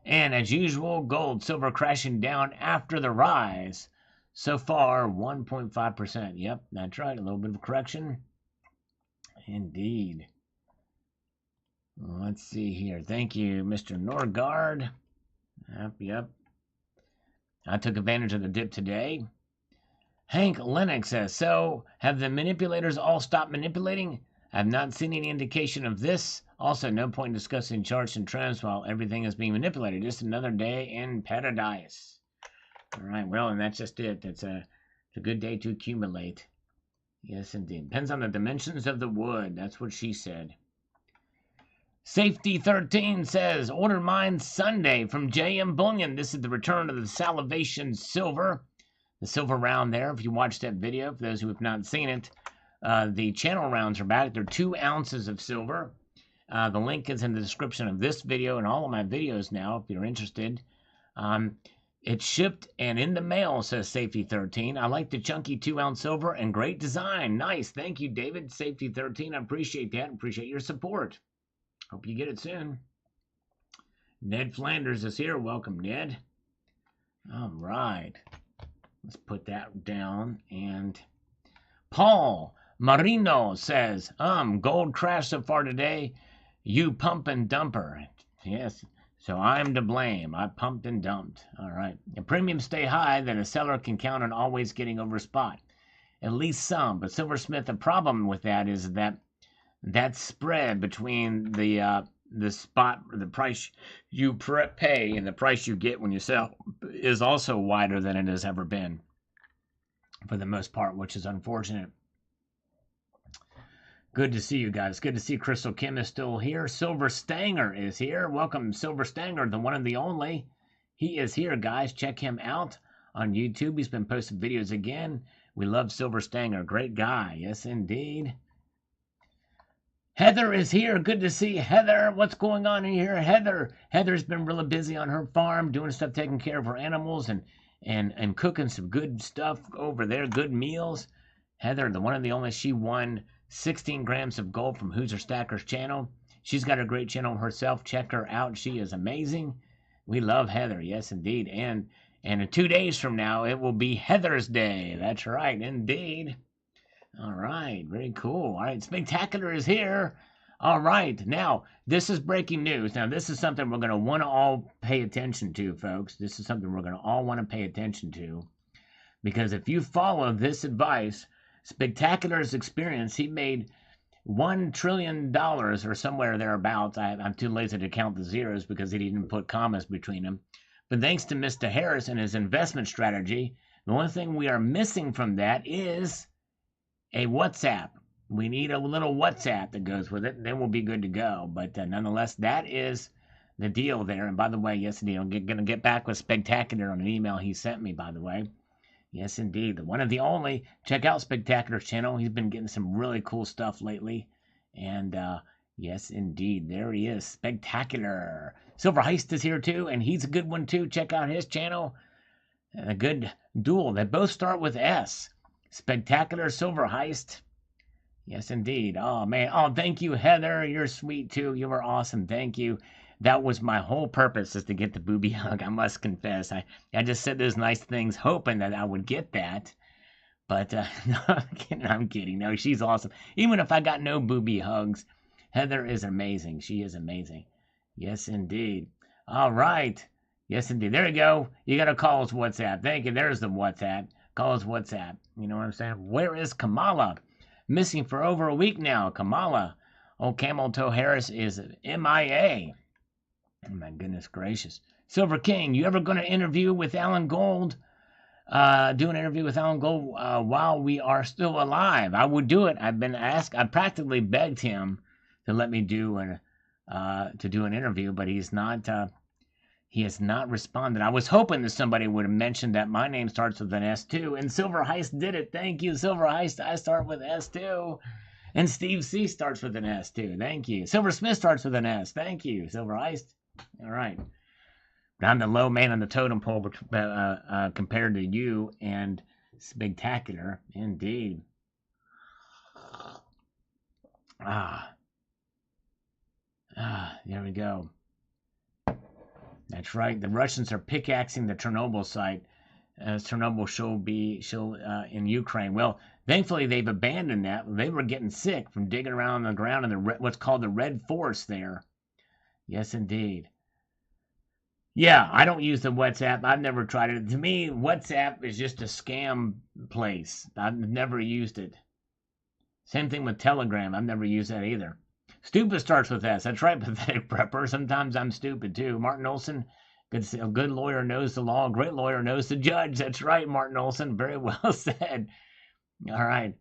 Speaker 1: And as usual, gold, silver crashing down after the rise. So far, 1.5%. Yep, that's right. A little bit of a correction. Indeed. Let's see here. Thank you, Mr. Nordgaard. Yep. I took advantage of the dip today. Hank Lennox says, so have the manipulators all stopped manipulating? I have not seen any indication of this. Also, no point discussing charts and trends while everything is being manipulated. Just another day in paradise. All right, well, and that's just it. It's a good day to accumulate. Yes, indeed. Depends on the dimensions of the wood. That's what she said. Safety 13 says, order mine Sunday from JM Bullion. This is the return of the Salivation Silver. The silver round there, if you watched that video, for those who have not seen it, the channel rounds are back. They're 2 ounces of silver. The link is in the description of this video and all of my videos now, if you're interested. It's shipped and in the mail, says Safety 13. I like the chunky 2-ounce silver and great design. Nice. Thank you, David. Safety 13. I appreciate that. Appreciate your support. Hope you get it soon. Ned Flanders is here. Welcome, Ned. All right. Let's put that down. And Paul Marino says, gold crash so far today. You pump and dumper. Yes. So I'm to blame. I pumped and dumped. All right. If premiums stay high, then a seller can count on always getting over spot. At least some. But Silversmith, the problem with that is that spread between the spot, the price you pay and the price you get when you sell is also wider than it has ever been for the most part, which is unfortunate. Good to see you guys. Good to see Crystal Kim is still here. Silver Stanger is here. Welcome, Silver Stanger, the one and the only. He is here, guys. Check him out on YouTube. He's been posting videos again. We love Silver Stanger. Great guy. Yes, indeed. Heather is here. Good to see Heather. What's going on in here, Heather? Heather's been really busy on her farm, doing stuff, taking care of her animals, and cooking some good stuff over there. Good meals. Heather, the one and the only, she won 16 grams of gold from Hoosier Stacker's channel. She's got a great channel herself. Check her out. She is amazing. We love Heather. Yes, indeed. And in 2 days from now, it will be Heather's Day. That's right, indeed. All right, very cool. All right, Spectacular is here. All right, now, this is breaking news. Now, this is something we're going to want to all pay attention to, folks. This is something we're going to all want to pay attention to. Because if you follow this advice, Spectacular's experience, he made $1 trillion or somewhere thereabouts. I'm too lazy to count the zeros because he didn't put commas between them. But thanks to Mr. Harris and his investment strategy, the only thing we are missing from that is a WhatsApp. We need a little WhatsApp that goes with it, and then we'll be good to go. But nonetheless, that is the deal there. And by the way, yes, indeed, I'm going to get back with Spectacular on an email he sent me, by the way. Yes, indeed, the one and the only. Check out Spectacular's channel. He's been getting some really cool stuff lately. And yes, indeed, there he is, Spectacular. Silver Heist is here too, and he's a good one too. Check out his channel. A good duel. They both start with S. Spectacular, Silver Heist. Yes, indeed. Oh, man. Oh, thank you, Heather. You're sweet, too. You were awesome. Thank you. That was my whole purpose, is to get the booby hug. I must confess. I just said those nice things hoping that I would get that. But, no, I'm kidding. No, she's awesome. Even if I got no booby hugs, Heather is amazing. She is amazing. Yes, indeed. All right. Yes, indeed. There you go. You got to call us WhatsApp. Thank you. There's the WhatsApp. Call us WhatsApp. You know what I'm saying? Where is Kamala? Missing for over a week now. Kamala. Old Camel Toe Harris is MIA. Oh, my goodness gracious. Silver King, you ever going to interview with Alan Gold? Do an interview with Alan Gold while we are still alive. I would do it. I've been asked. I practically begged him to let me do an interview, but he's not. He has not responded. I was hoping that somebody would have mentioned that my name starts with an S too, and Silver Heist did it. Thank you, Silver Heist. I start with S too, and Steve C starts with an S too. Thank you. Silver Smith starts with an S. Thank you, Silver Heist. All right. But I'm the low man on the totem pole compared to you and Spectacular, indeed. There we go. That's right. The Russians are pickaxing the Chernobyl site. Chernobyl show in Ukraine. Well, thankfully they've abandoned that. They were getting sick from digging around on the ground in what's called the Red Forest there. Yes, indeed. Yeah, I don't use the WhatsApp. I've never tried it. To me, WhatsApp is just a scam place. I've never used it. Same thing with Telegram. I've never used that either. Stupid starts with S. That's right, Pathetic Prepper. Sometimes I'm stupid, too. Martin Olson, a good lawyer knows the law. A great lawyer knows the judge. That's right, Martin Olson. Very well said. All right.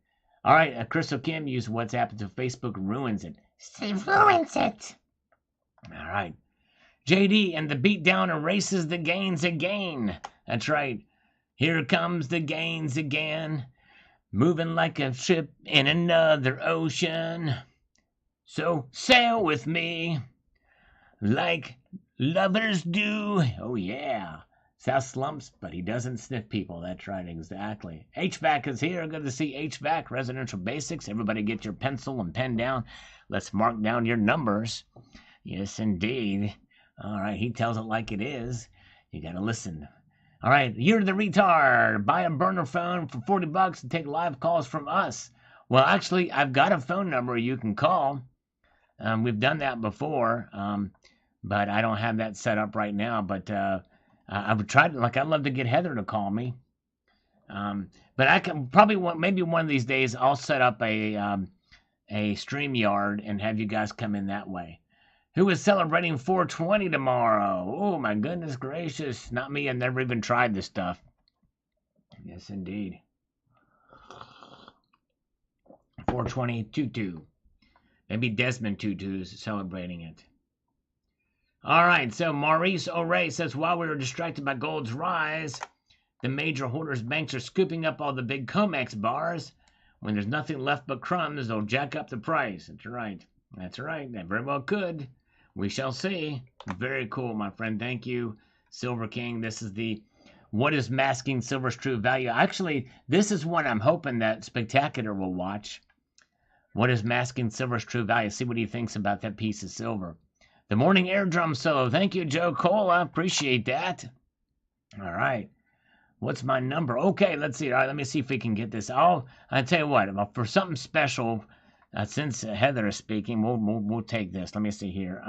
Speaker 1: All right, Crystal Kim used WhatsApp until Facebook ruins it. She ruins it. All right. JD and the beatdown erases the gains again. That's right. Here comes the gains again. Moving like a ship in another ocean. So sail with me like lovers do. Oh, yeah. South slumps, but he doesn't sniff people. That's right, exactly. HVAC is here. Good to see HVAC, Residential Basics. Everybody get your pencil and pen down. Let's mark down your numbers. Yes, indeed. All right, he tells it like it is. You got to listen. All right, you're the retard. Buy a burner phone for $40 and take live calls from us. Well, actually, I've got a phone number you can call. We've done that before, but I don't have that set up right now. But I would try to, I'd love to get Heather to call me. But I can probably, maybe one of these days, I'll set up a StreamYard and have you guys come in that way. Who is celebrating 420 tomorrow? Oh, my goodness gracious. Not me. I've never even tried this stuff. Yes, indeed. 420 Tutu. Maybe Desmond Tutu is celebrating it. All right, so Maurice O'Ray says, while we were distracted by gold's rise, the major holders banks are scooping up all the big COMEX bars. When there's nothing left but crumbs, they'll jack up the price. That's right. That's right. That very well could. We shall see. Very cool, my friend. Thank you, Silver King. This is the What is Masking Silver's True Value? Actually, this is one I'm hoping that Spectacular will watch. What is Masking Silver's True Value? See what he thinks about that piece of silver. The morning air drum solo. Thank you, Joe Cole. I appreciate that. All right. What's my number? Okay, let's see. All right, let me see if we can get this. I tell you what, for something special, since Heather is speaking, we'll take this. Let me see here.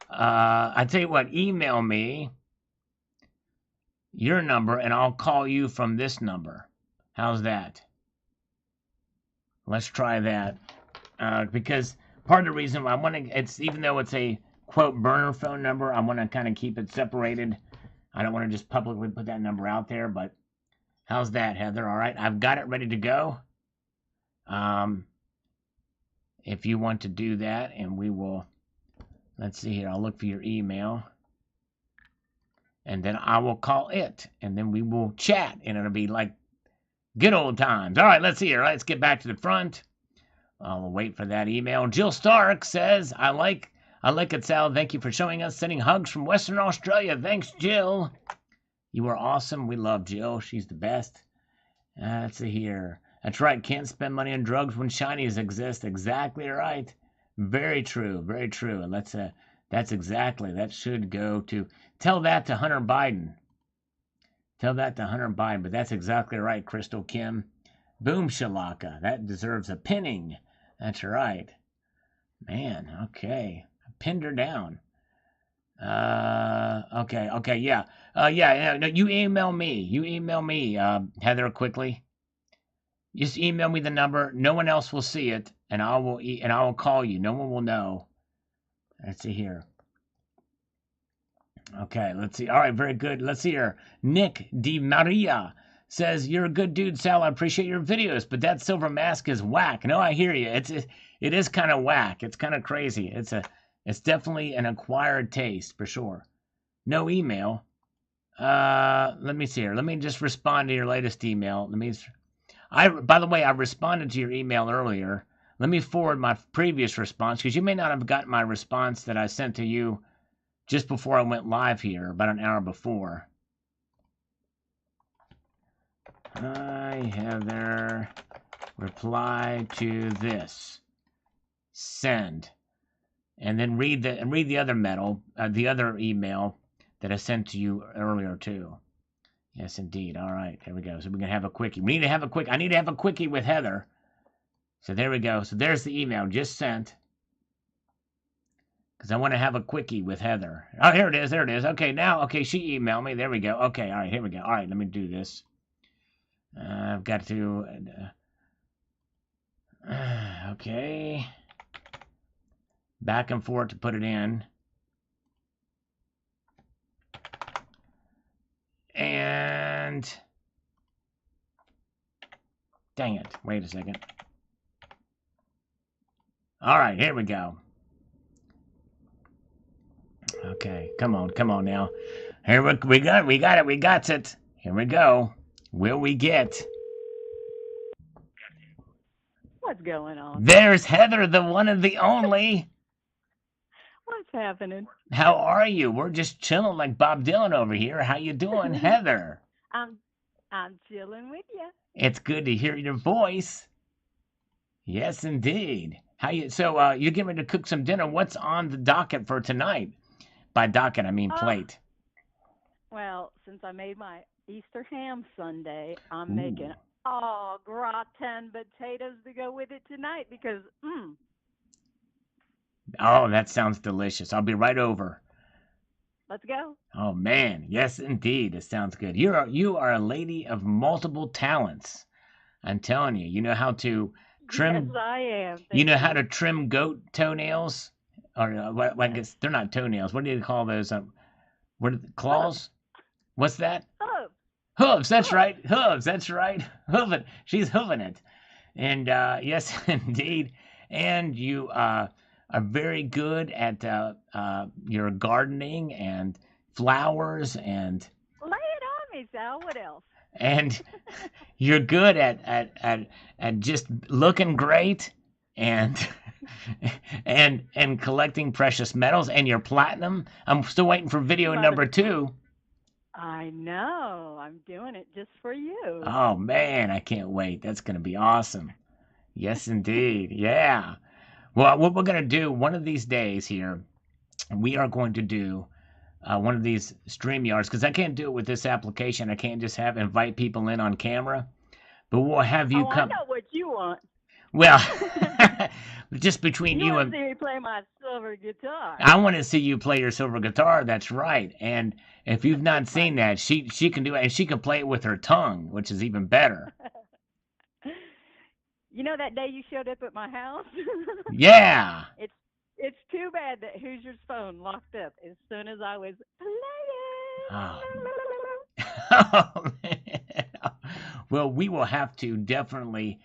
Speaker 1: I tell you what, email me your number and I'll call you from this number. How's that? Let's try that. Because part of the reason why I want to, it's even though it's a quote burner phone number, I want to kind of keep it separated. I don't want to just publicly put that number out there, but how's that, Heather? All right, I've got it ready to go. If you want to do that, and we will, let's see here, I'll look for your email. And then I will call it, and then we will chat, and it'll be like good old times. All right, let's see here. Let's get back to the front. I'll wait for that email. Jill Stark says, I like it, Sal. Thank you for showing us. Sending hugs from Western Australia. Thanks, Jill. You are awesome. We love Jill. She's the best. Let's see here. That's right. Can't spend money on drugs when shinies exist. Exactly right. Very true. Very true. And that's exactly. That should go to. Tell that to Hunter Biden. Tell that to Hunter Biden. But that's exactly right, Crystal Kim. Boom shalaka. That deserves a pinning. That's right. Man, okay. I pinned her down. Okay, yeah. No, you email me. Heather, quickly. Just email me the number. No one else will see it, and I will call you. No one will know. Let's see here. Okay, let's see. All right, very good. Let's see here. Nick Di Maria says, "You're a good dude, Sal. I appreciate your videos, but that silver mask is whack." No, I hear you. It is kind of whack. It's kind of crazy. It's definitely an acquired taste for sure. No email. Let me see here. Let me just respond to your latest email. By the way, I responded to your email earlier. Let me forward my previous response, because you may not have gotten my response that I sent to you just before I went live here, about an hour before. Hi, Heather. Reply to this. Send. And then read the other the other email that I sent to you earlier too. Yes, indeed. All right, there we go. So we're gonna have a quickie. I need to have a quickie with Heather. So there we go. So there's the email just sent. Because I want to have a quickie with Heather. Oh, here it is. There it is. Okay, now, okay, she emailed me. There we go. Okay, all right, here we go. All right, let me do this. I've got to... okay. Back and forth to put it in. And... dang it. Wait a second. All right, here we go. Okay, come on now. Here we got it. Here we go. Will we get?
Speaker 4: What's going on?
Speaker 1: There's Heather, the one and the only.
Speaker 4: What's happening?
Speaker 1: How are you? We're just chilling like Bob Dylan over here. How you doing, Heather?
Speaker 4: I'm chilling with you.
Speaker 1: It's good to hear your voice. Yes, indeed. How you? So, you're getting ready to cook some dinner. What's on the docket for tonight? By docket, I mean plate.
Speaker 4: Well, since I made my Easter ham Sunday, I'm making gratin potatoes to go with it tonight because,
Speaker 1: Oh, that sounds delicious. I'll be right over.
Speaker 4: Let's go.
Speaker 1: Oh, man. Yes, indeed. It sounds good. You are a lady of multiple talents. I'm telling you. You know how to trim.
Speaker 4: Yes, I am.
Speaker 1: You know how to trim goat toenails? Or I guess they're not toenails. What do you call those? What are the claws? What's that?
Speaker 4: Hooves.
Speaker 1: Hooves. That's right. Hooves. That's right. Hooving. She's hooving it. And yes, indeed. And you are very good at your gardening and flowers and.
Speaker 4: Lay it on me, Sal. What else?
Speaker 1: And you're good at just looking great and and collecting precious metals and your platinum. I'm still waiting for video number 2.
Speaker 4: I know. I'm doing it just for you.
Speaker 1: Oh man, I can't wait. That's gonna be awesome. Yes, indeed. Yeah. Well, what we're gonna do one of these days here, we are going to do one of these StreamYards because I can't do it with this application. I can't just invite people in on camera. But we'll have you come.
Speaker 4: I know what you want.
Speaker 1: Well, just between you
Speaker 4: want
Speaker 1: and
Speaker 4: to see me play my silver guitar.
Speaker 1: I want to see you play your silver guitar. That's right. And if you've not seen that, she can do it, and she can play it with her tongue, which is even better.
Speaker 4: You know that day you showed up at my house?
Speaker 1: Yeah.
Speaker 4: It's too bad that Hoosier's phone locked up as soon as I was playing.
Speaker 1: Oh man. Well, we will have to definitely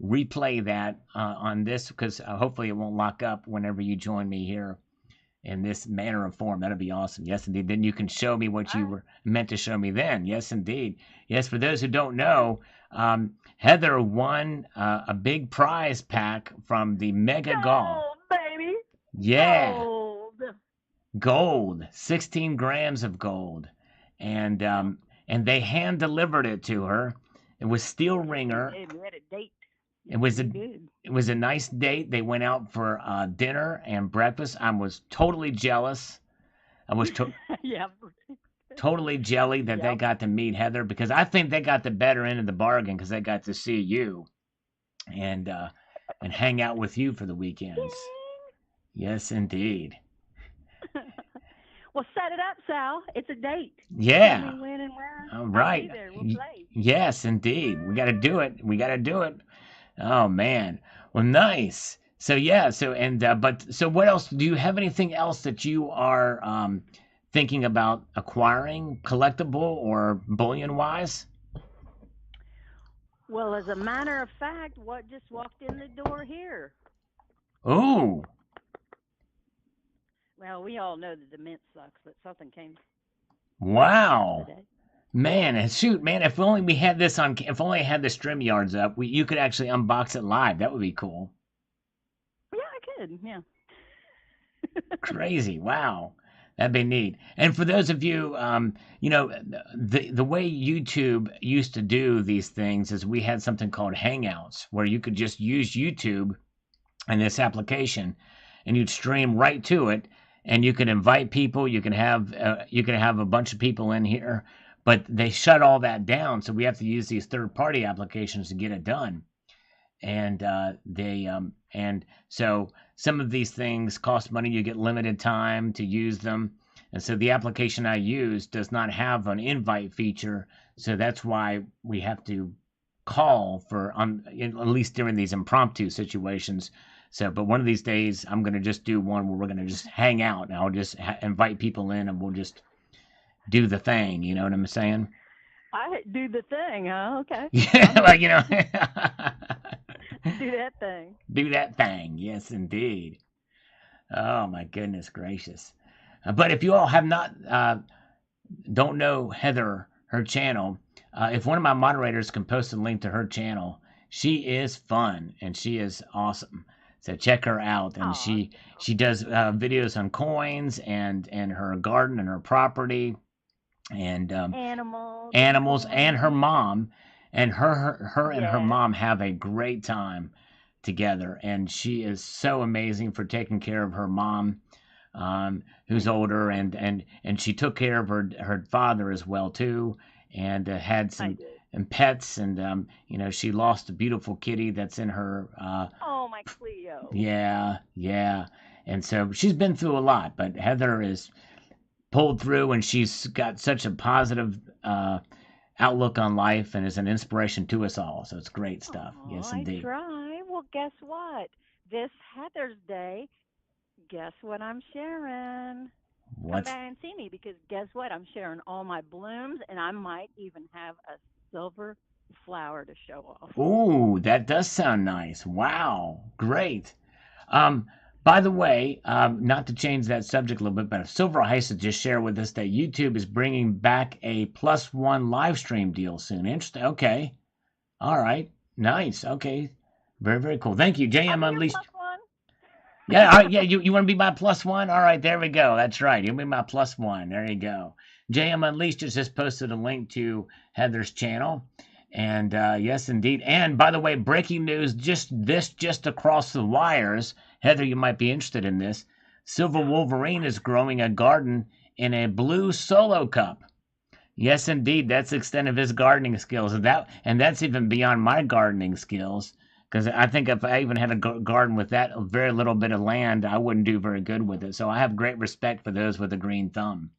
Speaker 1: replay that on this because hopefully it won't lock up whenever you join me here in this manner of form. That'll be awesome. Yes, indeed. Then you can show me what you were meant to show me then. Yes, indeed. Yes, for those who don't know, Heather won a big prize pack from the Mega Golf.
Speaker 4: Baby.
Speaker 1: Yeah. Gold. 16 grams of gold. And they hand delivered it to her. It was steel ringer.
Speaker 4: We had a date.
Speaker 1: It was a nice date. They went out for dinner and breakfast. I was totally jealous. I was
Speaker 4: yeah.
Speaker 1: totally jelly that they got to meet Heather because I think they got the better end of the bargain because they got to see you and hang out with you for the weekends. Yes, indeed.
Speaker 4: Well, set it up, Sal. It's a date.
Speaker 1: Yeah.
Speaker 4: Tell me when and where.
Speaker 1: All right.
Speaker 4: I'll be there. We'll play.
Speaker 1: Yes, indeed. We got to do it. We got to do it. Oh man. Well, nice. So yeah. So so what else? Do you have anything else that you are thinking about acquiring, collectible or bullion wise?
Speaker 4: Well, as a matter of fact, what just walked in the door here?
Speaker 1: Ooh.
Speaker 4: Well, we all know that the mint sucks, but something came.
Speaker 1: Wow. Man, and shoot, man, if only we had this on, if only I had the StreamYards up, you could actually unbox it live. That would be cool.
Speaker 4: Yeah, I could, yeah.
Speaker 1: Crazy, wow. That'd be neat. And for those of you, you know, the way YouTube used to do these things is we had something called Hangouts, where you could just use YouTube and this application, and you'd stream right to it, and you could invite people. You can have a bunch of people in here. But they shut all that down, so we have to use these third-party applications to get it done. And and so some of these things cost money. You get limited time to use them, and so the application I use does not have an invite feature. So that's why we have to call for at least during these impromptu situations. So, but one of these days, I'm gonna just do one where we're gonna just hang out, and I'll just invite people in, and we'll just do the thing, you know what I'm saying?
Speaker 4: I do the thing, huh? Okay.
Speaker 1: Yeah, like, you know.
Speaker 4: Do that thing.
Speaker 1: Do that thing, yes, indeed. Oh, my goodness gracious. But if you all have not, don't know Heather, her channel, if one of my moderators can post a link to her channel, she is fun, and she is awesome. So check her out, and she does videos on coins and her garden and her property. And animals and her mom, and her and her mom have a great time together, and she is so amazing for taking care of her mom, who's older, and she took care of her father as well too, and had some pets, and you know, she lost a beautiful kitty that's in her
Speaker 4: oh, my Cleo.
Speaker 1: Yeah, and so she's been through a lot, but Heather is pulled through, and she's got such a positive outlook on life and is an inspiration to us all. So it's great stuff. Yes, indeed.
Speaker 4: I try. Well, guess what? This Heather's Day, guess what I'm sharing? Come back and see me, because guess what? I'm sharing all my blooms, and I might even have a silver flower to show off.
Speaker 1: Ooh, that does sound nice. Wow, great. By the way, not to change that subject a little bit, but Silver Heist just shared with us that YouTube is bringing back a +1 live stream deal soon. Interesting. Okay. All right. Nice. Okay. Very, very cool. Thank you, JM
Speaker 4: I'll be your
Speaker 1: Unleashed.
Speaker 4: +1.
Speaker 1: Yeah, all right, yeah, you want to be my +1? All right, there we go. That's right. You'll be my +1. There you go. JM Unleashed just posted a link to Heather's channel. And yes, indeed. And by the way, breaking news, just across the wires. Heather, you might be interested in this. Silver Wolverine is growing a garden in a blue solo cup. Yes, indeed. That's the extent of his gardening skills. And that's even beyond my gardening skills. Because I think if I even had a garden with that very little bit of land, I wouldn't do very good with it. So I have great respect for those with a green thumb.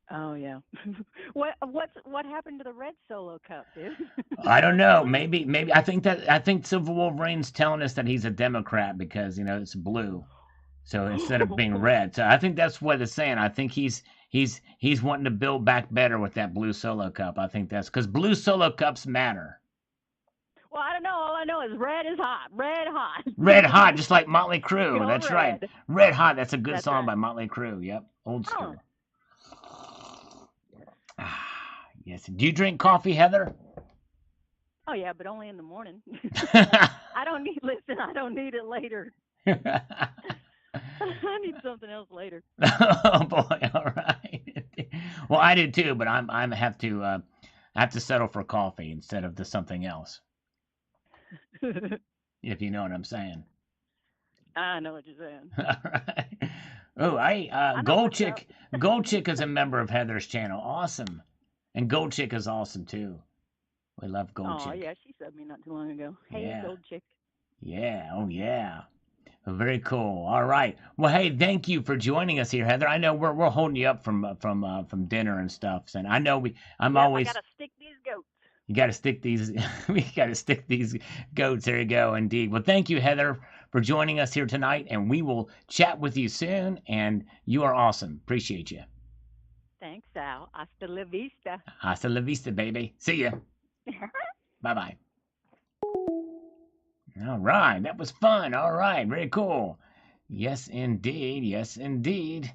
Speaker 4: Oh yeah. What happened to the red solo cup, dude?
Speaker 1: I don't know. Maybe I think Silver Wolverine's telling us that he's a Democrat because it's blue. So instead of being red. So I think that's what it's saying. I think he's wanting to build back better with that blue solo cup. I think that's because blue solo cups matter.
Speaker 4: Well, I don't know. All I know is red is hot. Red hot.
Speaker 1: Red hot, just like Motley Crue.
Speaker 4: Go
Speaker 1: That's
Speaker 4: red.
Speaker 1: right. Red Hot. That's a good
Speaker 4: That's
Speaker 1: song
Speaker 4: right.
Speaker 1: by Motley Crue. Yep. Old school. Yes. Do you drink coffee, Heather?
Speaker 4: Oh yeah, but only in the morning. I don't need it later. I need something else later.
Speaker 1: Oh boy, all right. Well, I do too, but I have to settle for coffee instead of something else. If you know what I'm saying.
Speaker 4: I know what you're saying.
Speaker 1: All right. Oh, Gold Chick is a member of Heather's channel. Awesome. And Gold Chick is awesome too. We love Gold Chick.
Speaker 4: Oh yeah, she subbed me not too long ago. Hey,
Speaker 1: Yeah.
Speaker 4: Gold Chick.
Speaker 1: Yeah. Oh yeah. Very cool. All right. Well, hey, thank you for joining us here, Heather. I know we're holding you up from dinner and stuff, and I know I'm always.
Speaker 4: I gotta stick these goats.
Speaker 1: You got to stick these. We got to stick these goats. There you go. Indeed. Well, thank you, Heather, for joining us here tonight, and we will chat with you soon. And you are awesome. Appreciate you.
Speaker 4: Thanks, Al. Hasta la vista.
Speaker 1: Hasta la vista, baby. See ya. Bye bye. All right, that was fun. All right, very cool. Yes, indeed. Yes, indeed.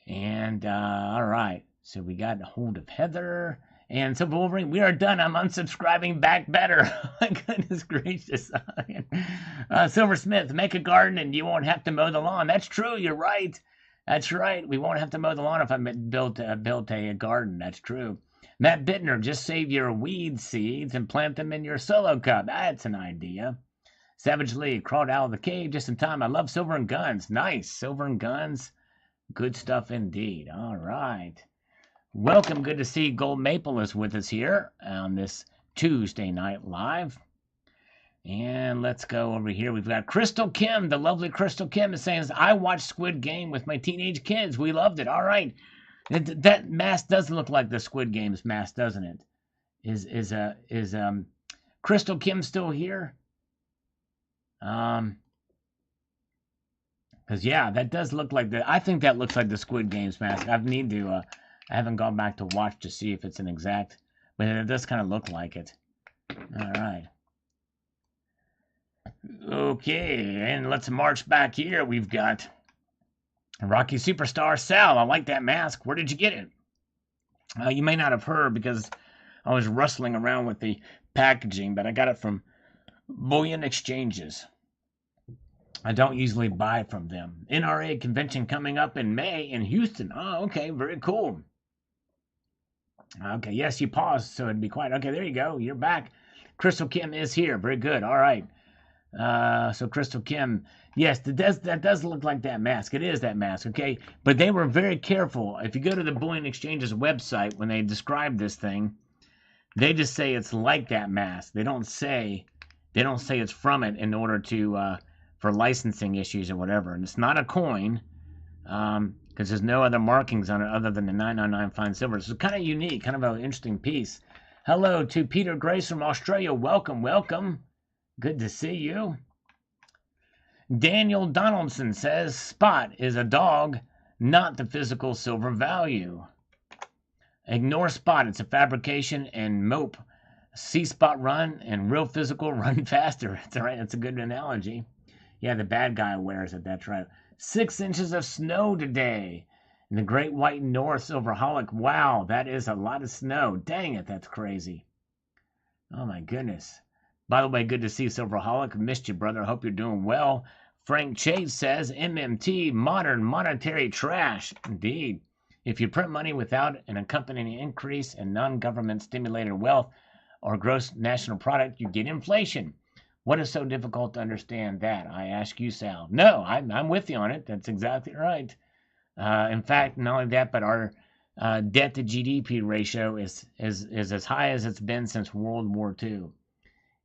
Speaker 1: And all right, so we got a hold of Heather and Silver Wolverine. We are done. I'm unsubscribing back better. My goodness gracious. Silver Smith, make a garden and you won't have to mow the lawn. That's true. You're right. That's right. We won't have to mow the lawn if I built a garden. That's true. Matt Bittner, just save your weed seeds and plant them in your solo cup. That's an idea. Savage Lee, crawled out of the cave just in time. I love Silver and Guns. Nice. Silver and Guns. Good stuff indeed. All right. Welcome. Good to see Gold Maple is with us here on this Tuesday night live. And let's go over here. We've got Crystal Kim. The lovely Crystal Kim is saying, I watched Squid Game with my teenage kids. We loved it. All right. That mask does look like the Squid Game's mask, doesn't it? Is Crystal Kim still here? Because yeah, that does look like I think that looks like the Squid Game's mask. I haven't gone back to watch to see if it's an exact, but it does kind of look like it. All right. Okay, and let's march back here. We've got Rocky Superstar Sal. I like that mask. Where did you get it? You may not have heard because I was rustling around with the packaging, but I got it from Bullion Exchanges. I don't usually buy from them. NRA convention coming up in May in Houston. Oh, okay, very cool. Okay, yes, you paused, so it'd be quiet. Okay, there you go. You're back. Crystal Kim is here. Very good. All right. So Crystal Kim, yes, that does look like that mask. It is that mask, okay? But they were very careful. If you go to the Bullion Exchange's website, when they describe this thing, they just say it's like that mask. They don't say it's from it in order to for licensing issues or whatever. And it's not a coin, because there's no other markings on it other than the 999 fine silver. So it's kind of unique, kind of an interesting piece. Hello to Peter Grace from Australia. Welcome, welcome. Good to see you. Daniel Donaldson says, Spot is a dog, not the physical silver value. Ignore Spot. It's a fabrication and mope. See Spot run and real physical run faster. That's all right. That's a good analogy. Yeah, the bad guy wears it. That's right. 6 inches of snow today in the Great White North Silverholic. Wow, that is a lot of snow. Dang it, that's crazy. Oh my goodness. By the way, good to see Silverholic. Missed you, brother. Hope you're doing well. Frank Chase says, MMT, modern monetary trash. Indeed. If you print money without an accompanying increase in non-government stimulated wealth or gross national product, you get inflation. What is so difficult to understand that? I ask you, Sal. No, I'm with you on it. That's exactly right. In fact, not only that, but our debt to GDP ratio is as high as it's been since World War II.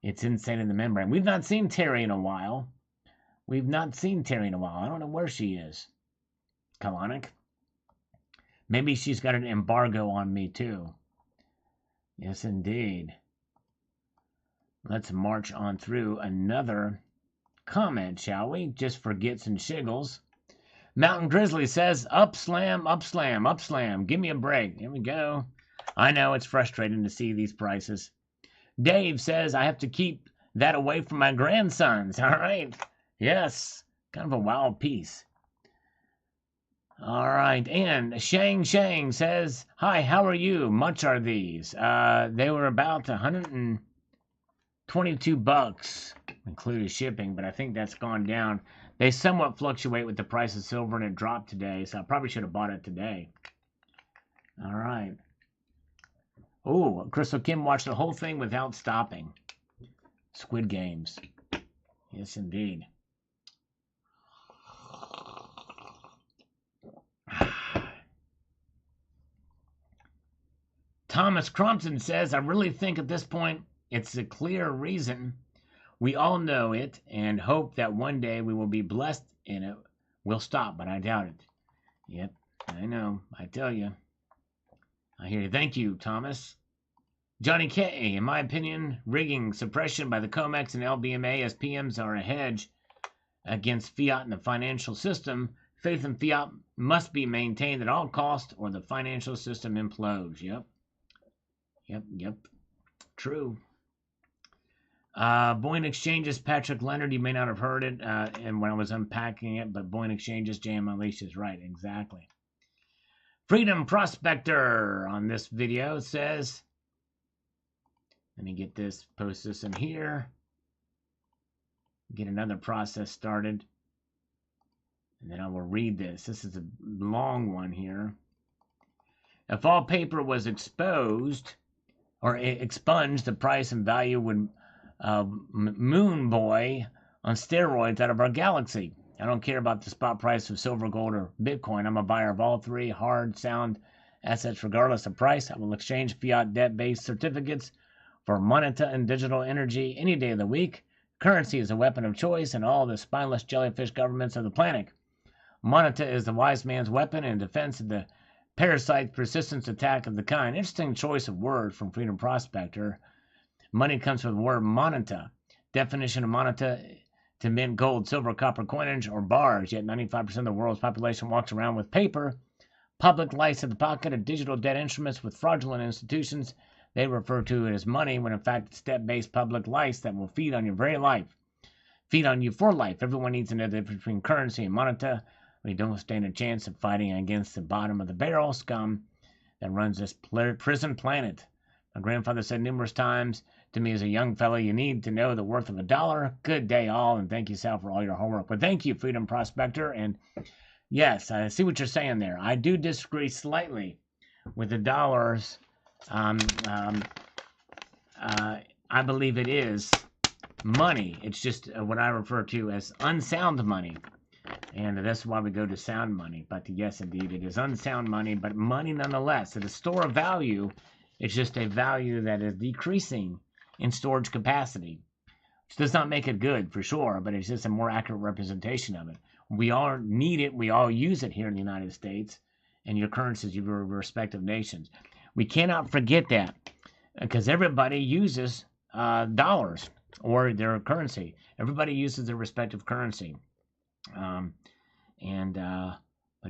Speaker 1: It's insane in the membrane. We've not seen Terry in a while. I don't know where she is. Kalanick. Maybe she's got an embargo on me, too. Yes, indeed. Let's march on through another comment, shall we? Just for gits and shiggles. Mountain Grizzly says, up slam, up slam, up slam. Give me a break. Here we go. I know it's frustrating to see these prices. Dave says, I have to keep that away from my grandsons. All right. Yes. Kind of a wild piece. All right. And Shang says, hi, how are you? Much are these? They were about $122, including shipping, but I think that's gone down. They somewhat fluctuate with the price of silver, and it dropped today, so I probably should have bought it today. All right. Oh, Crystal Kim watched the whole thing without stopping. Squid Games. Yes, indeed. Thomas Crompton says, I really think at this point it's a clear reason. We all know it and hope that one day we will be blessed and it will stop, but I doubt it. Yep, I know. I tell you. I hear you. Thank you, Thomas. Johnny K, in my opinion, rigging suppression by the COMEX and LBMA as PMs are a hedge against fiat in the financial system. Faith in fiat must be maintained at all costs or the financial system implodes. Yep. True. Boyne Exchanges, Patrick Leonard, you may not have heard it and when I was unpacking it, but Boyne Exchanges, J.M. Alicia is right, exactly. Freedom Prospector on this video says, let me get this, post this in here, get another process started, and then I will read this. This is a long one here. If all paper was exposed or expunged, the price and value would Moon Boy on steroids out of our galaxy. I don't care about the spot price of silver, gold, or Bitcoin. I'm a buyer of all three hard, sound assets regardless of price. I will exchange fiat debt-based certificates for Moneta and digital energy any day of the week. Currency is a weapon of choice in all the spineless jellyfish governments of the planet. Moneta is the wise man's weapon in defense of the parasite persistence attack of the kind. Interesting choice of words from Freedom Prospector. Money comes from the word moneta. Definition of moneta, to mint gold, silver, copper coinage, or bars. Yet 95% of the world's population walks around with paper. Public lice at the pocket of digital debt instruments with fraudulent institutions. They refer to it as money when in fact it's debt-based public lice that will feed on your very life. Feed on you for life. Everyone needs to know the difference between currency and moneta. We don't stand a chance of fighting against the bottom of the barrel scum that runs this prison planet. My grandfather said numerous times to me as a young fellow, you need to know the worth of a dollar. Good day all, and thank you, Sal, for all your homework. But thank you, Freedom Prospector. And yes, I see what you're saying there. I do disagree slightly with the dollars. I believe it is money. It's just what I refer to as unsound money. And that's why we go to sound money. But yes, indeed, it is unsound money, but money nonetheless. It is a store of value. It's just a value that is decreasing in storage capacity, which does not make it good for sure, but it's just a more accurate representation of it. We all need it. We all use it here in the United States and your currencies, your respective nations. We cannot forget that because everybody uses dollars or their currency. Everybody uses their respective currency. But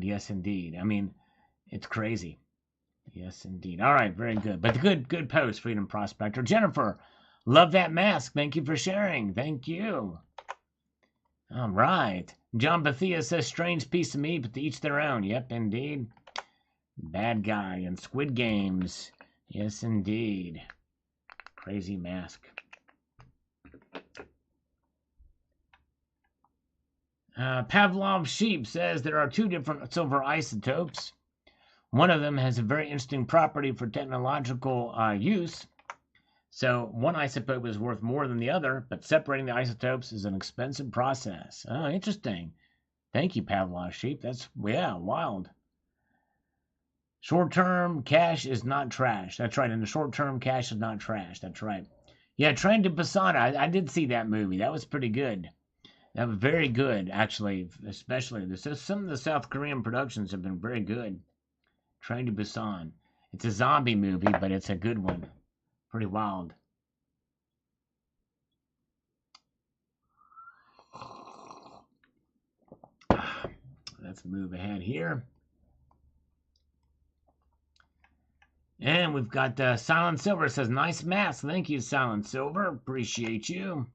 Speaker 1: yes, indeed. I mean, it's crazy. Yes, indeed. All right, very good. But good post, Freedom Prospector. Jennifer, love that mask. Thank you for sharing. Thank you. All right. John Bethia says, strange piece of me, but to each their own. Yep, indeed. Bad guy and Squid Games. Yes, indeed. Crazy mask. Pavlov Sheep says there are 2 different silver isotopes. One of them has a very interesting property for technological use. So one isotope is worth more than the other, but separating the isotopes is an expensive process. Oh, interesting. Thank you, Pavlov Sheep. That's, yeah, wild. Short-term cash is not trash. That's right. In the short-term, cash is not trash. That's right. Yeah, Train to Busan. I did see that movie. That was pretty good. That was very good, actually. Especially some of the South Korean productions have been very good. Train to Busan. It's a zombie movie, but it's a good one. Pretty wild. Let's move ahead here. And we've got Silent Silver says, nice mask. Thank you, Silent Silver. Appreciate you.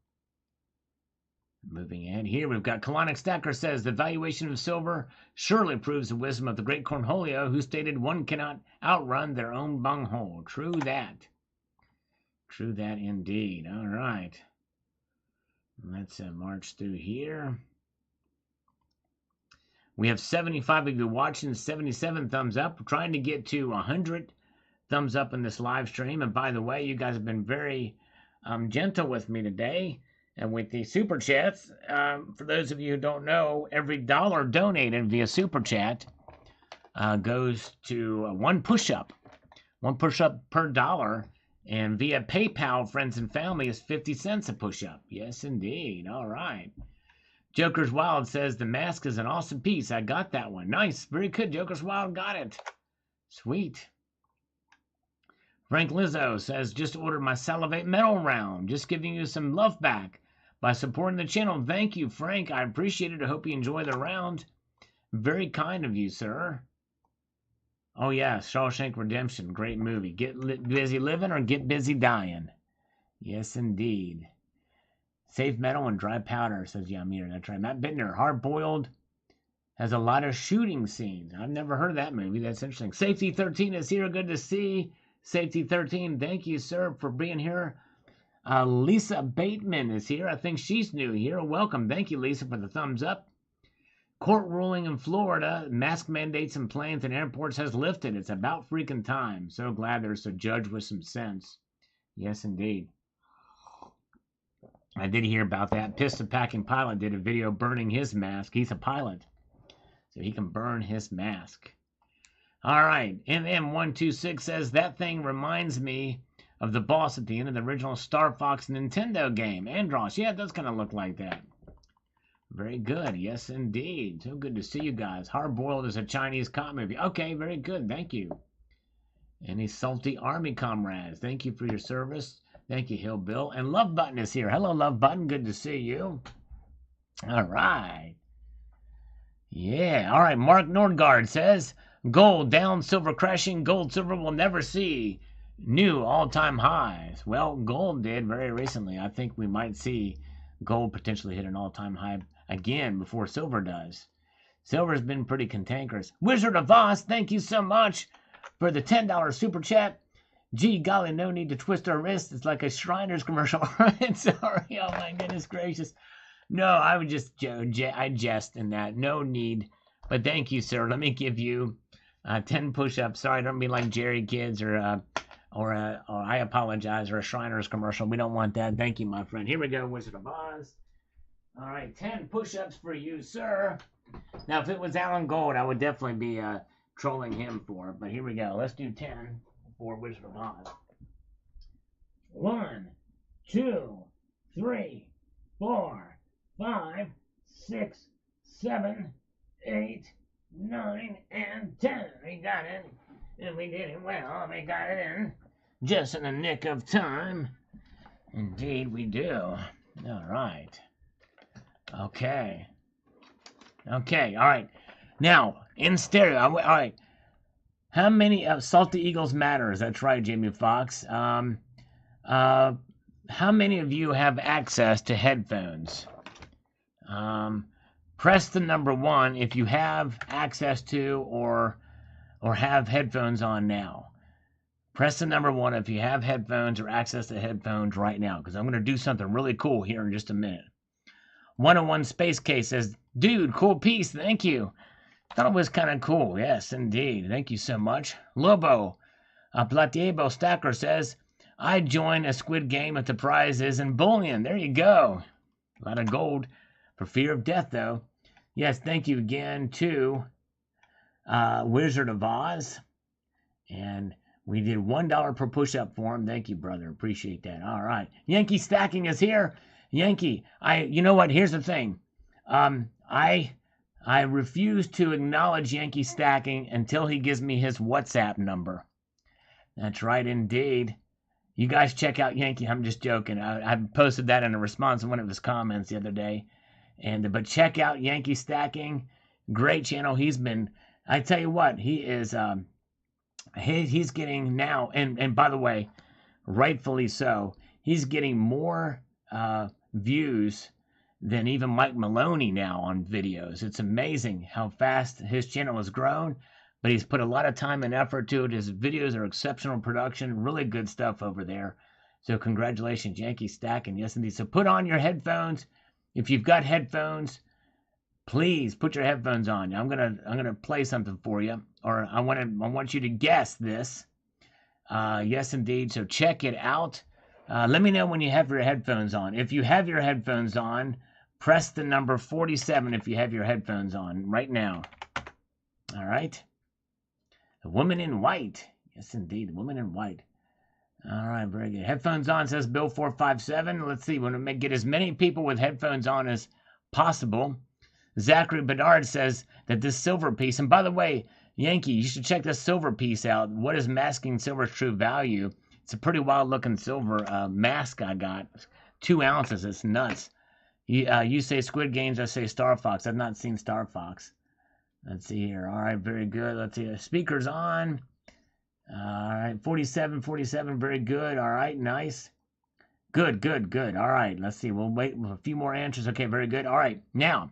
Speaker 1: Moving ahead here, we've got Colonic Stacker says, the valuation of silver surely proves the wisdom of the great Cornholio, who stated one cannot outrun their own bunghole. True that. True that indeed. All right. Let's march through here. We have 75 of you watching, 77 thumbs up. We're trying to get to 100 thumbs up in this live stream. And by the way, you guys have been very gentle with me today. And with the super chats, for those of you who don't know, every dollar donated via super chat goes to one push-up. One push-up per dollar. And via PayPal, friends and family, is 50 cents a push-up. Yes, indeed. All right. Joker's Wild says, the mask is an awesome piece. I got that one. Nice. Very good. Joker's Wild got it. Sweet. Frank Lizzo says, just ordered my Salivate Metal round. Just giving you some love back by supporting the channel. Thank you, Frank. I appreciate it. I hope you enjoy the round. Very kind of you, sir. Oh, yeah. Shawshank Redemption. Great movie. Get busy living or get busy dying. Yes, indeed. Safe metal and dry powder, says Yamir. That's right. Matt Bittner, Hard Boiled, has a lot of shooting scenes. I've never heard of that movie. That's interesting. Safety 13 is here. Good to see. Safety 13, thank you, sir, for being here. Lisa Bateman is here. I think she's new here. Welcome. Thank you, Lisa, for the thumbs up. Court ruling in Florida. Mask mandates in planes and airports has lifted. It's about freaking time. So glad there's a judge with some sense. Yes, indeed. I did hear about that. Pistol Packing Pilot did a video burning his mask. He's a pilot, so he can burn his mask. All right. MM126 says, that thing reminds me of the boss at the end of the original Star Fox Nintendo game. Andros. Yeah, it does kind of look like that. Very good. Yes, indeed. So good to see you guys. Hard Boiled is a Chinese cop movie. Okay, very good. Thank you. Any salty army comrades, thank you for your service. Thank you, Hill Bill. And Love Button is here. Hello, Love Button. Good to see you. All right. Yeah. All right. Mark Nordgaard says, gold down, silver crashing. Gold, silver will never see new all-time highs. Well, gold did very recently. I think we might see gold potentially hit an all-time high again before silver does. Silver's been pretty cantankerous. Wizard of Oz, thank you so much for the $10 super chat. Gee golly, no need to twist our wrists. It's like a Shriners commercial. Right? Sorry. Oh my goodness gracious. No, I would just I jest in that. No need. But thank you, sir. Let me give you 10 push-ups. Sorry, don't be like Jerry Kids or I apologize, or a Shriners commercial. We don't want that. Thank you, my friend. Here we go, Wizard of Oz. All right, 10 push-ups for you, sir. Now, if it was Alan Gold, I would definitely be trolling him for it. But here we go. Let's do 10 for Wizard of Oz. 1, 2, 3, 4, 5, 6, 7, 8, 9, and 10. We got it. And we did it well. We got it in just in the nick of time. Indeed, we do. All right. Okay. Okay. All right. Now, in stereo. All right. How many Salty Eagles matters? That's right, Jamie Foxx. How many of you have access to headphones? Press the number 1 if you have access to or have headphones on now. Press the number 1 if you have headphones or access to headphones right now, because I'm going to do something really cool here in just a minute. 101 Space Case says, Dude, cool piece. Thank you. Thought it was kind of cool. Yes, indeed. Thank you so much. Lobo, Platiebo Stacker says, I join a Squid Game if the prize is in bullion. There you go. A lot of gold for fear of death, though. Yes, thank you again to Wizard of Oz. And we did $1 per push-up for him. Thank you, brother. Appreciate that. All right. Yankee Stacking is here. Yankee, you know what? Here's the thing. I refuse to acknowledge Yankee Stacking until he gives me his WhatsApp number. That's right, indeed. You guys check out Yankee. I'm just joking. I posted that in a response to one of his comments the other day. But check out Yankee Stacking. Great channel. He's been, I tell you what, he is, he's getting now, and by the way, rightfully so, he's getting more views than even Mike Maloney now on videos. It's amazing how fast his channel has grown, but he's put a lot of time and effort to it. His videos are exceptional production, really good stuff over there. So congratulations, Yankee Stacking. Yes, indeed. So put on your headphones. If you've got headphones, please put your headphones on. I'm gonna play something for you, or I want you to guess this. Yes, indeed. So check it out. Let me know when you have your headphones on. If you have your headphones on, press the number 47 if you have your headphones on right now. All right. The woman in white. Yes, indeed. The woman in white. All right, very good. Headphones on, says Bill 457. Let's see. We're going to get as many people with headphones on as possible. Zachary Bedard says that this silver piece, and by the way, Yankee, you should check this silver piece out. What is masking silver's true value? It's a pretty wild looking silver mask I got. 2 ounces. It's nuts. You say Squid Games, I say Star Fox. I've not seen Star Fox. Let's see here. All right, very good. Let's see. Speakers on. All right, 47, very good. All right, nice. Good. All right, let's see. We'll wait a few more answers. Okay, very good. All right, now,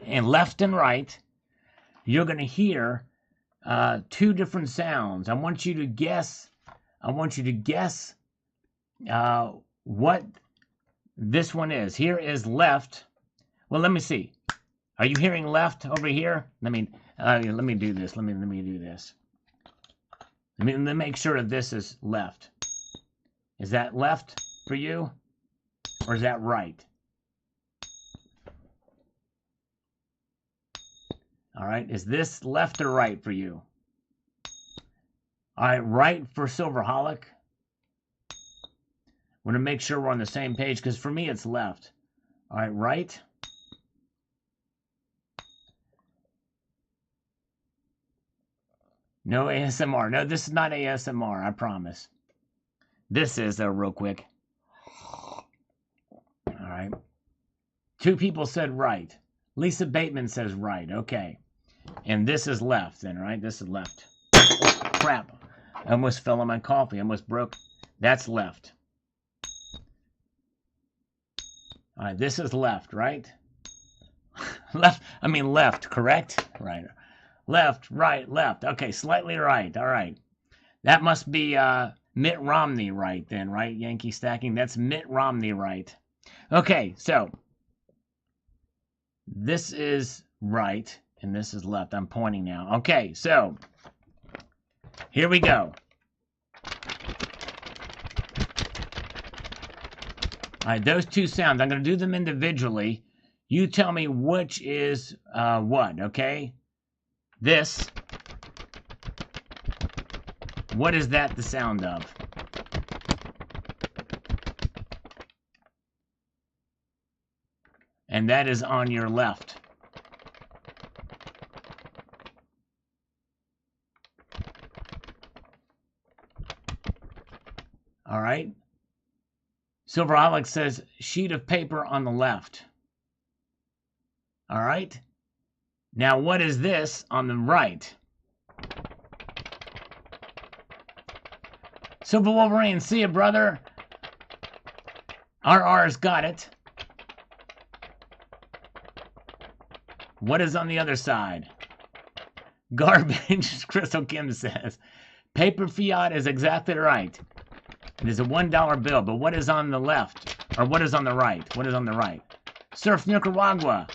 Speaker 1: and left and right, you're going to hear 2 different sounds. I want you to guess what this one is. Here is left. Well, let me see. Are you hearing left over here? Let me do this. Let me do this. Let me make sure that this is left. Is that left for you? Or is that right? All right. Is this left or right for you? All right. Right for Silverholic. We're going to make sure we're on the same page because for me it's left. All right. Right. No ASMR. No, this is not ASMR, I promise. This is, real quick. All right. 2 people said right. Lisa Bateman says right. Okay. And this is left then, right? This is left. Crap. I almost fell on my coffee. I almost broke. That's left. All right. This is left, right? Left, correct? Right. Left, right, left. Okay, slightly right. All right. That must be Mitt Romney right then, right? Yankee Stacking. That's Mitt Romney right. Okay, so this is right and this is left. I'm pointing now. Okay, so here we go. All right, those 2 sounds. I'm going to do them individually. You tell me which is what, okay? This, what is that the sound of? And that is on your left. All right. Silverholic says sheet of paper on the left. All right. Now, what is this on the right? Silver Wolverine, see ya, brother. RR's got it. What is on the other side? Garbage, Crystal Kim says. Paper fiat is exactly right. It is a $1 bill, but what is on the left? Or what is on the right? What is on the right? Surf Nicaragua.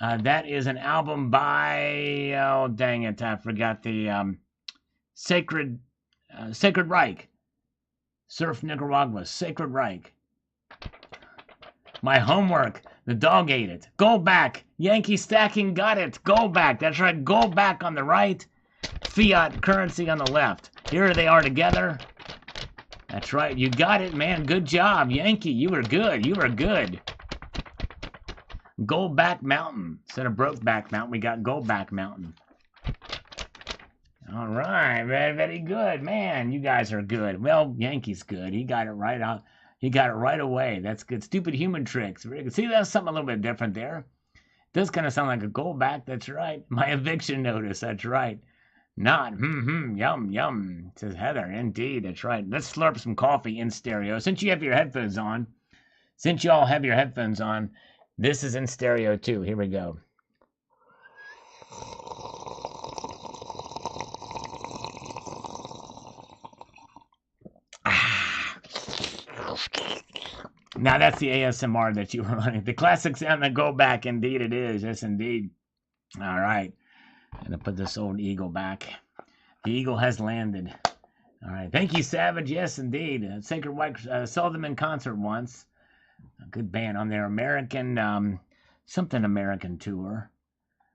Speaker 1: That is an album by, oh, dang it, I forgot the, Sacred Reich. Surf Nicaragua, Sacred Reich. My homework, the dog ate it. Go back, Yankee Stacking got it. Go back, that's right, go back on the right. Fiat currency on the left. Here they are together. That's right, you got it, man. Good job, Yankee. You were good, you were good. Goldback Mountain. Instead of Brokeback Mountain, we got Goldback Mountain. All right, very, very good. Man, you guys are good. Well, Yankee's good. He got it right out. He got it right away. That's good. Stupid human tricks. See, that's something a little bit different there. Does kind of sound like a Goldback. That's right. My eviction notice. That's right. Not, yum, yum, says Heather. Indeed, that's right. Let's slurp some coffee in stereo. Since you have your headphones on, since you all have your headphones on, this is in stereo too. Here we go. Now that's the ASMR that you were running. The classic sound that go back. Indeed it is. Yes, indeed. All right. I'm going to put this old eagle back. The eagle has landed. All right. Thank you, Savage. Yes, indeed. Sacred White, saw them in concert once. A good band on their American, something American tour.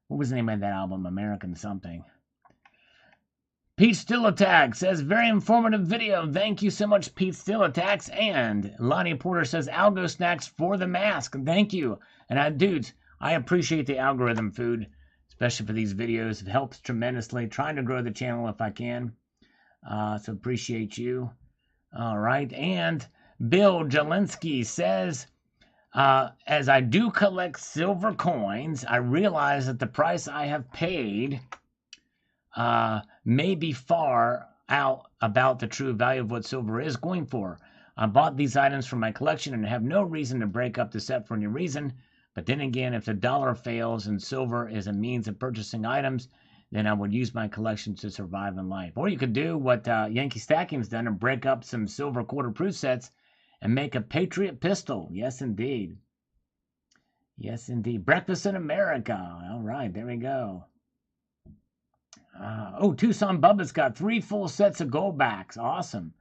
Speaker 1: What was the name of that album? American something. Pete Still Attacks says, very informative video. Thank you so much, Pete Still Attacks. And Lonnie Porter says, Algo Snacks for the mask. Thank you. And dudes, I appreciate the algorithm food, especially for these videos. It helps tremendously. Trying to grow the channel if I can. So appreciate you. All right. And Bill Jelinski says, as I do collect silver coins, I realize that the price I have paid may be far out about the true value of what silver is going for. I bought these items for my collection and have no reason to break up the set for any reason. But then again, if the dollar fails and silver is a means of purchasing items, then I would use my collection to survive in life. Or you could do what Yankee Stacking's done and break up some silver quarter-proof sets and make a Patriot pistol. Yes, indeed. Yes, indeed. Breakfast in America. All right, there we go. Tucson Bubba's got 3 full sets of Goldbacks. Awesome.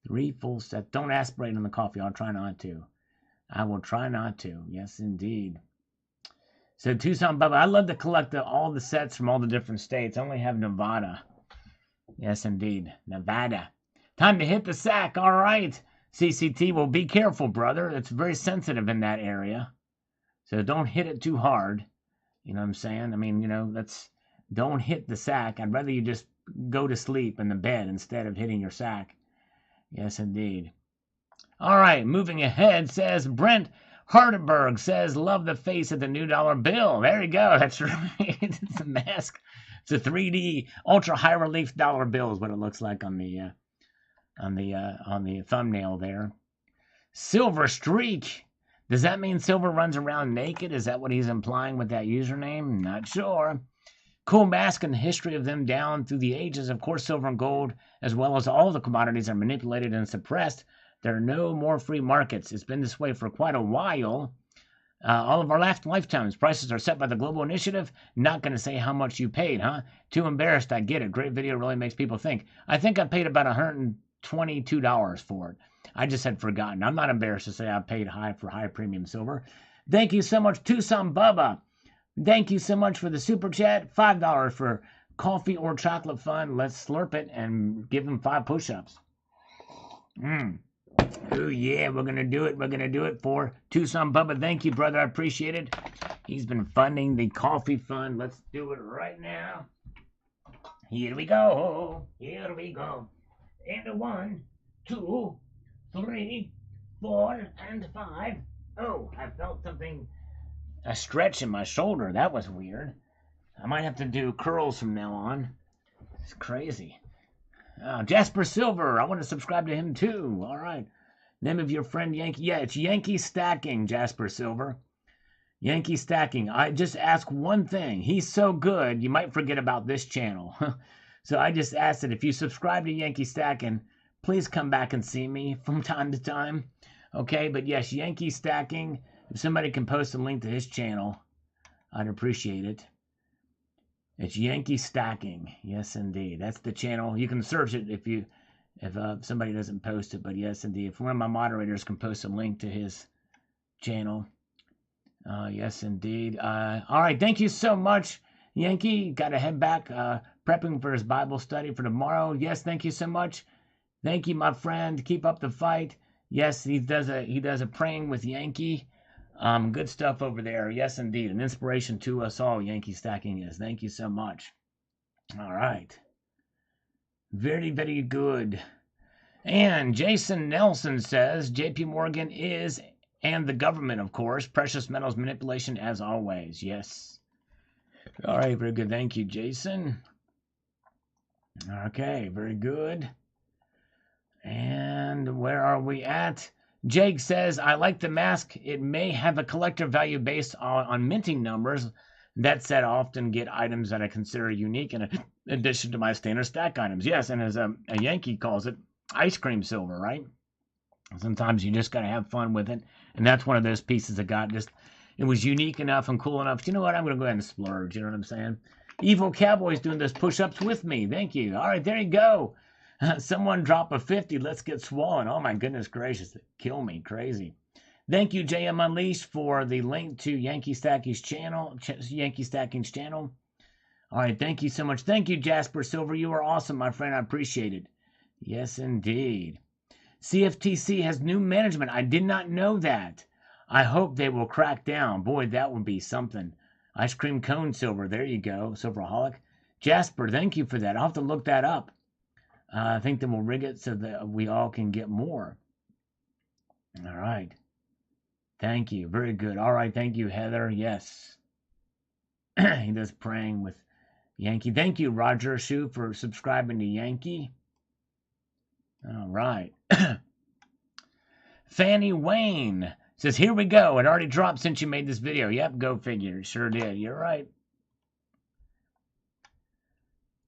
Speaker 1: 3 full sets. Don't aspirate on the coffee. I'll try not to. I will try not to. Yes, indeed. So Tucson Bubba, I love to collect all the sets from all the different states. I only have Nevada. Yes, indeed. Nevada. Time to hit the sack. All right. CCT, well, be careful, brother. It's very sensitive in that area. So don't hit it too hard. You know what I'm saying? I mean, don't hit the sack. I'd rather you just go to sleep in the bed instead of hitting your sack. Yes, indeed. All right, moving ahead, says Brent Hardenberg says, love the face of the new dollar bill. There you go. That's right. It's a mask. It's a 3D ultra high relief dollar bill is what it looks like on the thumbnail there. Silver Streak. Does that mean silver runs around naked? Is that what he's implying with that username? Not sure. Cool mask and the history of them down through the ages. Of course, silver and gold, as well as all the commodities, are manipulated and suppressed. There are no more free markets. It's been this way for quite a while. All of our lifetimes. Prices are set by the global initiative. Not going to say how much you paid, huh? Too embarrassed. I get it. Great video really makes people think. I think I paid about $122 for it. I just had forgotten. I'm not embarrassed to say I paid for high premium silver. Thank you so much, Tucson Bubba. Thank you so much for the super chat. $5 for coffee or chocolate fun. Let's slurp it and give him 5 push-ups. Oh, yeah, we're going to do it. We're going to do it for Tucson Bubba. Thank you, brother. I appreciate it. He's been funding the coffee fund. Let's do it right now. Here we go. Here we go. And 1, 2, 3, 4, and 5. Oh, I felt something, a stretch in my shoulder. That was weird. I might have to do curls from now on. It's crazy. Jasper Silver, I want to subscribe to him too. All right. Name of your friend Yankee. Yeah, it's Yankee Stacking, Jasper Silver. Yankee Stacking. I just ask one thing. He's so good, you might forget about this channel. So I just asked that if you subscribe to Yankee Stacking, please come back and see me from time to time. Okay, but yes, Yankee Stacking. If somebody can post a link to his channel, I'd appreciate it. It's Yankee Stacking. Yes, indeed. That's the channel. You can search it if somebody doesn't post it. But yes, indeed. If one of my moderators can post a link to his channel. Yes, indeed. All right. Thank you so much, Yankee. Got to head back, prepping for his Bible study for tomorrow. Yes, thank you so much. Thank you, my friend. Keep up the fight. Yes, he does a praying with Yankee. Good stuff over there. Yes, indeed. An inspiration to us all, Yankee Stacking is. Thank you so much. All right. Very, very good. And Jason Nelson says, JP Morgan is, and the government, of course, precious metals manipulation as always. Yes. All right, very good. Thank you, Jason. Okay, very good. And where are we at? Jake says, I like the mask. It may have a collector value based on minting numbers. That said, I often get items that I consider unique in addition to my standard stack items. Yes, and as a Yankee calls it, ice cream silver, right? Sometimes you just got to have fun with it. And that's one of those pieces that got just, it was unique enough and cool enough. You know what? I'm going to go ahead and splurge. You know what I'm saying? Evil Cowboy's doing those push-ups with me. Thank you. All right, there you go. Someone drop a 50. Let's get swollen. Oh, my goodness gracious. Kill me. Crazy. Thank you, JM Unleashed, for the link to Yankee Stacking's channel. All right, thank you so much. Thank you, Jasper Silver. You are awesome, my friend. I appreciate it. Yes, indeed. CFTC has new management. I did not know that. I hope they will crack down. Boy, that would be something. Ice cream cone silver. There you go, Silveraholic. Jasper, thank you for that. I'll have to look that up. I think then we'll rig it so that we all can get more. All right. Thank you. Very good. All right. Thank you, Heather. Yes. He does praying with Yankee. Thank you, Roger Shu, for subscribing to Yankee. All right. Fanny Wayne says, here we go. It already dropped since you made this video. Yep, go figure. It sure did. You're right.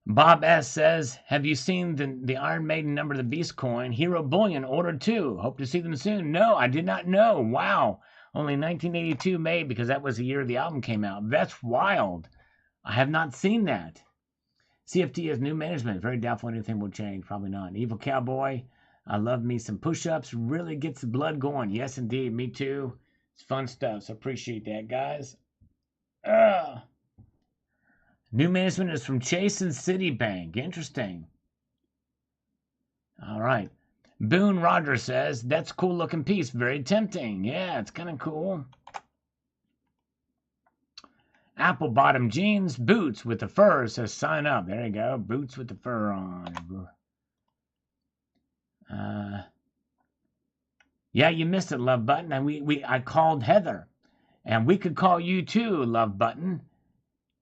Speaker 1: Bob S. says, have you seen the Iron Maiden Number of the Beast coin? Hero Bullion ordered too. Hope to see them soon. No, I did not know. Wow. Only 1982 made because that was the year the album came out. That's wild. I have not seen that. CFT has new management. Very doubtful anything will change. Probably not. Evil Cowboy. I love me some push-ups. Really gets the blood going. Yes, indeed. Me too. It's fun stuff. So appreciate that, guys. New management is from Chase and Citibank. Interesting. All right. Boone Roger says, that's a cool looking piece. Very tempting. Yeah, it's kind of cool. Apple bottom jeans, boots with the fur says sign up. There you go. Boots with the fur on. Yeah, you missed it, Love Button. And I called Heather. And we could call you too, Love Button.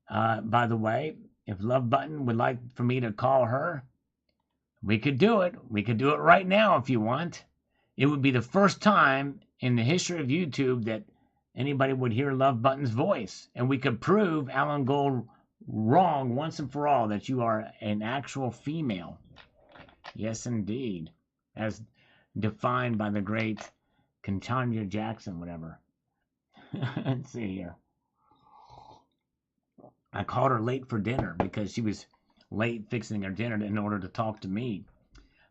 Speaker 1: By the way, if Love Button would like for me to call her, we could do it. We could do it right now if you want. It would be the first time in the history of YouTube that anybody would hear Love Button's voice. And we could prove Alan Gold wrong once and for all that you are an actual female. Yes, indeed. As defined by the great Kentanya Jackson, whatever. Let's see here. I called her late for dinner because she was late fixing her dinner in order to talk to me.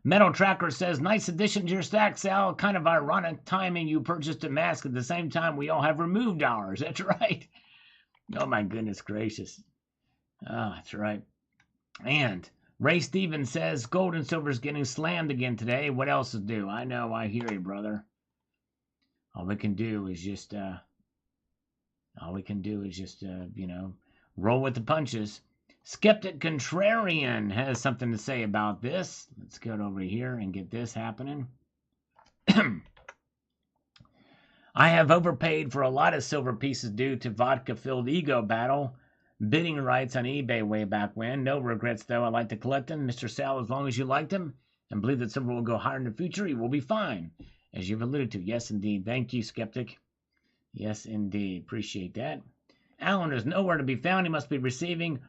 Speaker 1: Metal Tracker says, nice addition to your stack, Sal. Kind of ironic timing. You purchased a mask at the same time we all have removed ours. That's right. Oh, my goodness gracious. Oh, that's right. And Ray Stevens says, gold and silver is getting slammed again today. What else is due? I know. I hear you, brother. All we can do is just, roll with the punches. Skeptic Contrarian has something to say about this. Let's go over here and get this happening. I have overpaid for a lot of silver pieces due to vodka-filled ego battle. Bidding rights on eBay way back when. No regrets, though. I like to collect them. Mr. Sal, as long as you liked them and believe that silver will go higher in the future, you will be fine. As you've alluded to. Yes, indeed. Thank you, Skeptic. Yes, indeed. Appreciate that. Alan is nowhere to be found. He must be receiving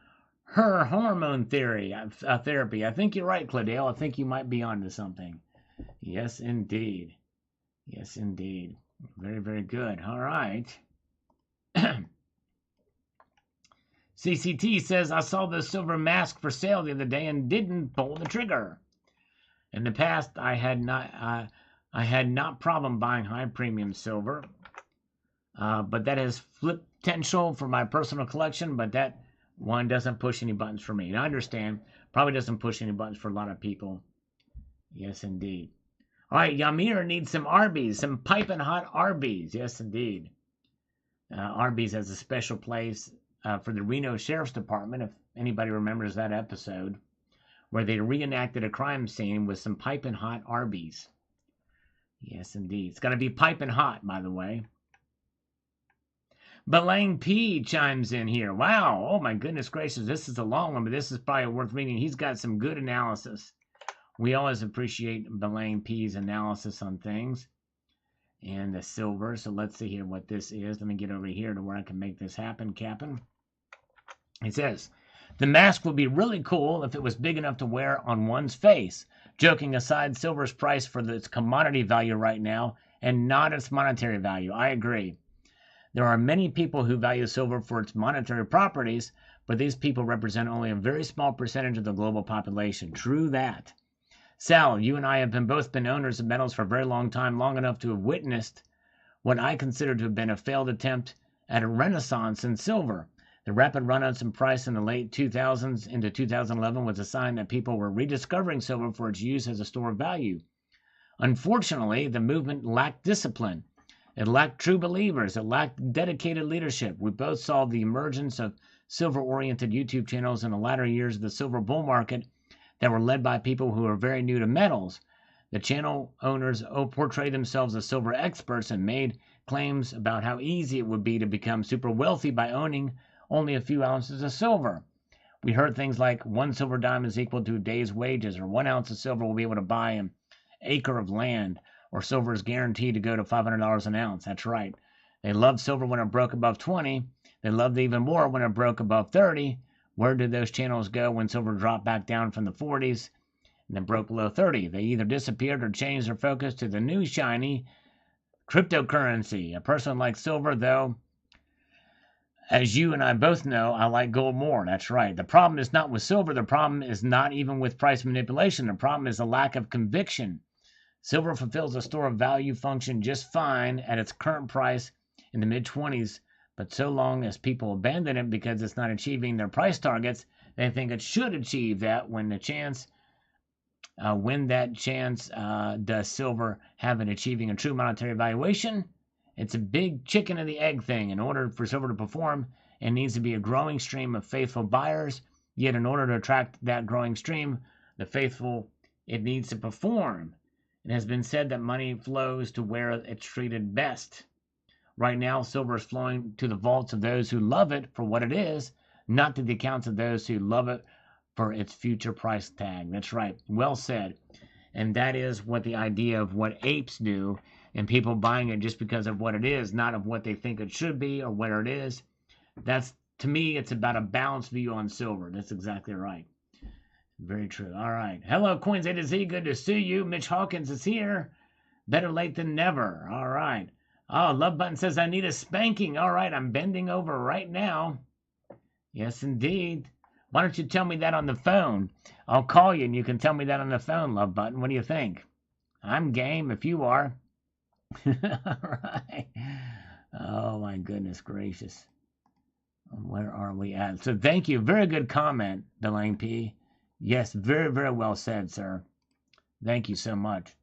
Speaker 1: her hormone therapy. I think you're right, Claudel. I think you might be onto something. Yes, indeed. Yes, indeed. Very, very good. All right. CCT says, I saw the silver mask for sale the other day and didn't pull the trigger. In the past, I had not problem buying high premium silver, but that has flip potential for my personal collection, but that one doesn't push any buttons for me. And I understand, probably doesn't push any buttons for a lot of people. Yes, indeed. All right, Yamir needs some Arby's, some piping hot Arby's. Yes, indeed. Arby's has a special place for the Reno Sheriff's Department, if anybody remembers that episode, where they reenacted a crime scene with some piping hot Arby's. Yes, indeed. It's going to be piping hot, by the way. Belang P chimes in here. Wow. Oh, my goodness gracious. This is a long one, but this is probably worth reading. He's got some good analysis. We always appreciate Belang P's analysis on things. And the silver. So let's see here what this is. Let me get over here to where I can make this happen, Captain. He says, the mask would be really cool if it was big enough to wear on one's face. Joking aside, silver's price for its commodity value right now and not its monetary value. I agree. There are many people who value silver for its monetary properties, but these people represent only a very small percentage of the global population. True that. Sal, you and I have both been owners of metals for a very long time, long enough to have witnessed what I consider to have been a failed attempt at a renaissance in silver. The rapid run-ups in price in the late 2000s into 2011 was a sign that people were rediscovering silver for its use as a store of value. Unfortunately, the movement lacked discipline. It lacked true believers. It lacked dedicated leadership. We both saw the emergence of silver-oriented YouTube channels in the latter years of the silver bull market that were led by people who are very new to metals. The channel owners portrayed themselves as silver experts and made claims about how easy it would be to become super wealthy by owning only a few ounces of silver. We heard things like 1 silver dime is equal to a day's wages, or 1 ounce of silver will be able to buy an acre of land, or silver is guaranteed to go to $500 an ounce. That's right. They loved silver when it broke above 20. They loved it even more when it broke above 30. Where did those channels go when silver dropped back down from the 40s and then broke below 30? They either disappeared or changed their focus to the new shiny cryptocurrency. A person like silver, though, as you and I both know, I like gold more. That's right. The problem is not with silver. The problem is not even with price manipulation. The problem is the lack of conviction. Silver fulfills a store of value function just fine at its current price in the mid-20s, but so long as people abandon it because it's not achieving their price targets, they think it should achieve that. When that chance does silver have in achieving a true monetary valuation? It's a big chicken and the egg thing. In order for silver to perform, it needs to be a growing stream of faithful buyers. Yet in order to attract that growing stream, the faithful, it needs to perform. It has been said that money flows to where it's treated best. Right now, silver is flowing to the vaults of those who love it for what it is, not to the accounts of those who love it for its future price tag. That's right. Well said. And that is what the idea of what apes do, and people buying it just because of what it is, not of what they think it should be or where it is. That's, to me, it's about a balanced view on silver. That's exactly right. Very true. All right. Hello, Queens A to Z. Good to see you. Mitch Hawkins is here. Better late than never. All right. Oh, Love Button says, I need a spanking. All right. I'm bending over right now. Yes, indeed. Why don't you tell me that on the phone? I'll call you and you can tell me that on the phone, Love Button. What do you think? I'm game if you are. All right. Oh, my goodness gracious. Where are we at? So thank you. Very good comment, Delaney P. Yes, very, very well said, sir. Thank you so much.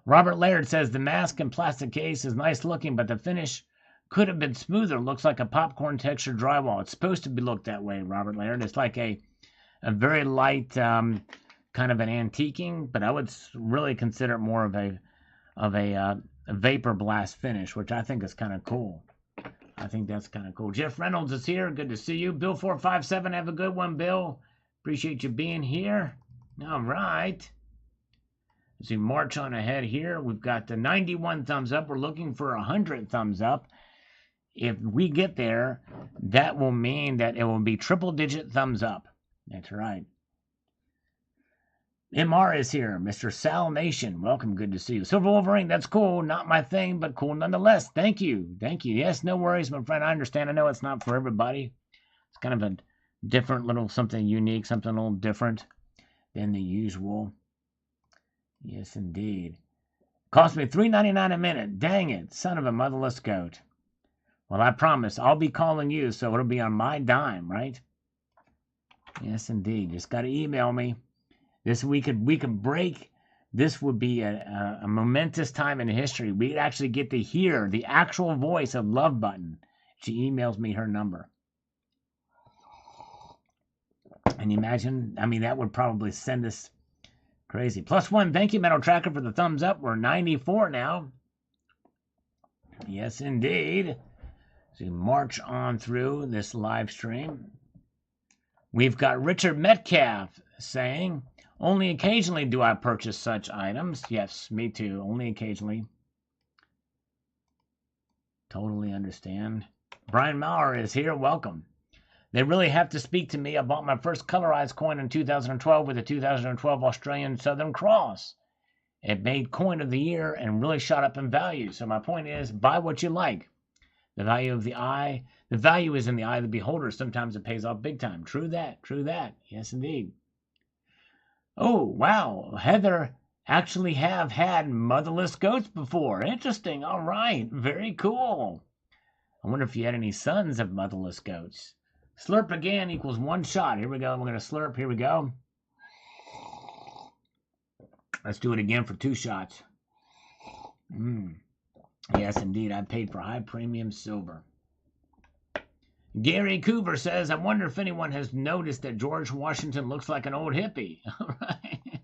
Speaker 1: Robert Laird says, the mask and plastic case is nice looking, but the finish could have been smoother. Looks like a popcorn textured drywall. It's supposed to be looked that way, Robert Laird. It's like a very light kind of an antiquing, but I would really consider it more of a vapor blast finish, which I think is kind of cool. I think that's kind of cool. Jeff Reynolds is here. Good to see you. Bill 457, have a good one, Bill. Appreciate you being here. All right. As we march on ahead here, we've got the 91 thumbs up. We're looking for 100 thumbs up. If we get there, that will mean that it will be triple-digit thumbs up. That's right. MR is here. Mr. Salmation. Welcome. Good to see you. Silver Wolverine. That's cool. Not my thing, but cool nonetheless. Thank you. Thank you. Yes, no worries, my friend. I understand. I know it's not for everybody. It's kind of a different little something unique, something a little different than the usual. Yes, indeed. Cost me $3.99 a minute. Dang it, son of a motherless goat. Well, I promise I'll be calling you, so it'll be on my dime, right? Yes, indeed. Just got to email me. This we could break. This would be a momentous time in history. We'd actually get to hear the actual voice of Love Button. She emails me her number. And imagine, I mean, that would probably send us crazy. +1, thank you, Metal Tracker, for the thumbs up. We're 94 now. Yes, indeed. So we march on through this live stream. We've got Richard Metcalf saying, only occasionally do I purchase such items. Yes, me too. Only occasionally. Totally understand. Brian Maurer is here. Welcome. They really have to speak to me. I bought my first colorized coin in 2012 with a 2012 Australian Southern Cross. It made coin of the year and really shot up in value. So my point is, buy what you like. The value of the eye, the value is in the eye of the beholder. Sometimes it pays off big time. True that. True that. Yes, indeed. Oh, wow. Heather actually have had motherless goats before. Interesting. All right. Very cool. I wonder if you had any sons of motherless goats. Slurp again equals 1 shot. Here we go. We're going to slurp. Here we go. Let's do it again for 2 shots. Yes, indeed. I paid for high premium silver. Gary Coover says, I wonder if anyone has noticed that George Washington looks like an old hippie. All right.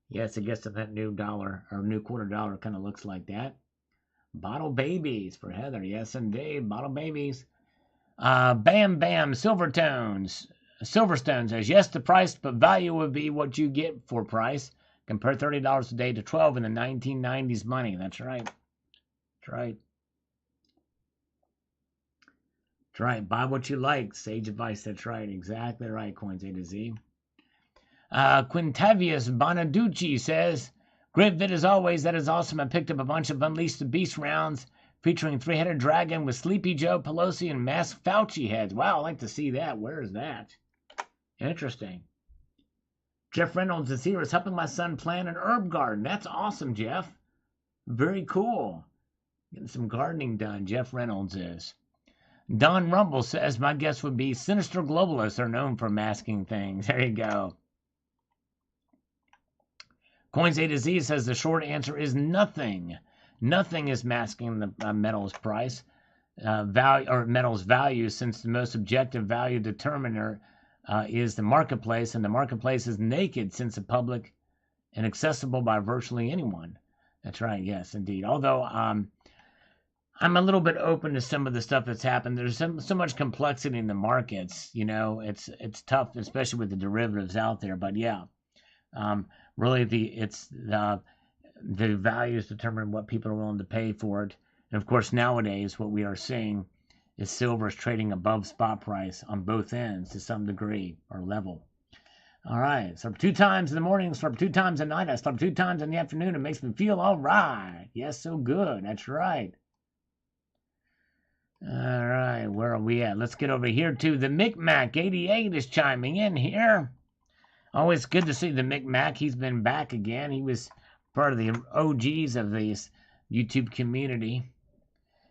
Speaker 1: Yes, I guess that new dollar or new quarter dollar kind of looks like that. Bottle babies for Heather. Yes, indeed. Bottle babies. Bam Bam Silverstones says, yes, the price, but value would be what you get for price. Compare $30 a day to $12 in the 1990s money. That's right. That's right. That's right. Buy what you like. Sage advice. That's right. Exactly right. Coins A to Z. Quintavious Bonaducci says, great vid as always. That is awesome. I picked up a bunch of Unleash the Beast rounds featuring 3-headed dragon with Sleepy Joe, Pelosi, and masked Fauci heads. Wow, I'd like to see that. Where is that? Interesting. Jeff Reynolds is here. Is helping my son plant an herb garden. That's awesome, Jeff. Very cool. Getting some gardening done. Jeff Reynolds is. Don Rumble says, my guess would be sinister globalists are known for masking things. There you go. Coins A to Z says the short answer is nothing. Nothing is masking the metal's price, value or metal's value, since the most objective value determiner is the marketplace, and the marketplace is naked since it's public and accessible by virtually anyone. That's right. Yes, indeed. Although I'm a little bit open to some of the stuff that's happened. There's so much complexity in the markets. You know, it's tough, especially with the derivatives out there. But yeah, really the values determine what people are willing to pay for it. And of course, nowadays, what we are seeing is silver is trading above spot price on both ends to some degree or level. All right, so 2 times in the morning, so 2 times at night, I slept 2 times in the afternoon. It makes me feel all right. Yes, so good. That's right. All right, where are we at? Let's get over here to the Micmac. 88 is chiming in here. Always good to see the Micmac. He's been back again. He was part of the OGs of this YouTube community.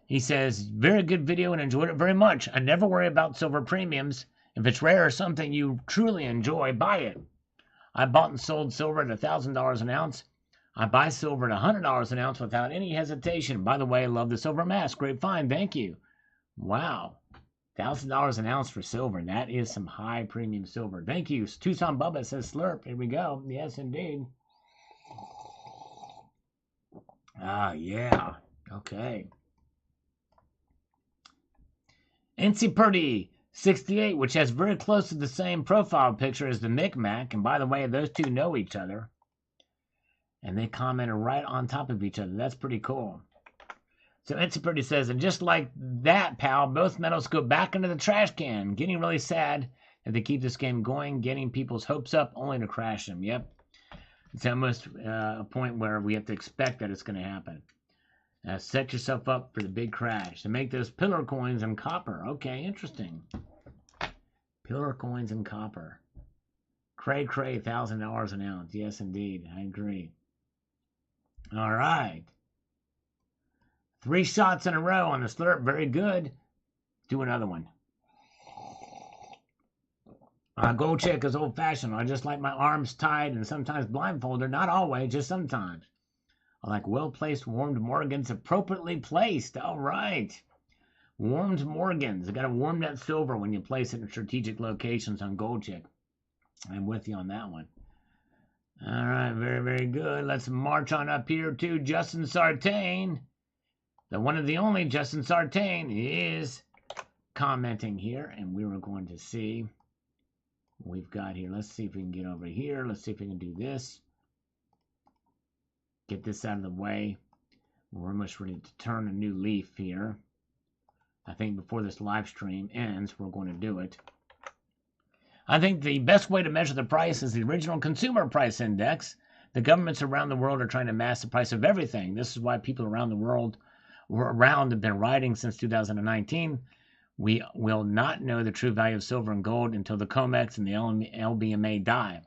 Speaker 1: He says, very good video and enjoyed it very much. I never worry about silver premiums. If it's rare or something you truly enjoy, buy it. I bought and sold silver at $1,000 an ounce. I buy silver at $100 an ounce without any hesitation. By the way, I love the silver mask. Great find. Thank you. Wow. $1,000 an ounce for silver. That is some high premium silver. Thank you. Tucson Bubba says slurp. Here we go. Yes, indeed. Yeah. Okay. NC Purdy 68, which has very close to the same profile picture as the Micmac. And by the way, those two know each other. And they commented right on top of each other. That's pretty cool. So NC Purdy says, and just like that, pal, both metals go back into the trash can. Getting really sad that they keep this game going, getting people's hopes up only to crash them. Yep. It's almost a point where we have to expect that it's going to happen. Set yourself up for the big crash. To make those pillar coins in copper. Okay, interesting. Pillar coins and copper. Cray, $1,000 an ounce. Yes, indeed. I agree. All right. 3 shots in a row on the slurp. Very good. Do another one. Gold check is old-fashioned. I just like my arms tied and sometimes blindfolded. Not always, just sometimes. I like well-placed warmed Morgans, appropriately placed. All right. Warmed Morgans. You got to warm that silver when you place it in strategic locations on gold check. I'm with you on that one. All right, very, very good. Let's march on up here to Justin Sartain. The one and the only Justin Sartain is commenting here, and we were going to see what we've got here. Let's see if we can get over here. Let's see if we can do this. Get this out of the way. We're almost ready to turn a new leaf here. I think before this live stream ends, we're going to do it. I think the best way to measure the price is the original consumer price index. The governments around the world are trying to mask the price of everything. This is why people around the world have been rioting since 2019. We will not know the true value of silver and gold until the COMEX and the LBMA die.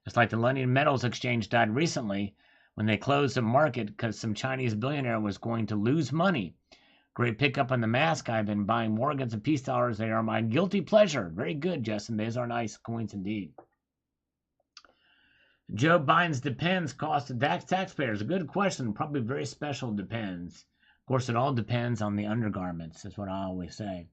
Speaker 1: It's like the London Metals Exchange died recently when they closed the market because some Chinese billionaire was going to lose money. Great pickup on the mask. I've been buying Morgans and peace dollars. They are my guilty pleasure. Very good, Justin. Those are nice coins indeed. Joe Biden's depends cost to taxpayers. A good question. Probably very special depends. Of course, it all depends on the undergarments. That's what I always say.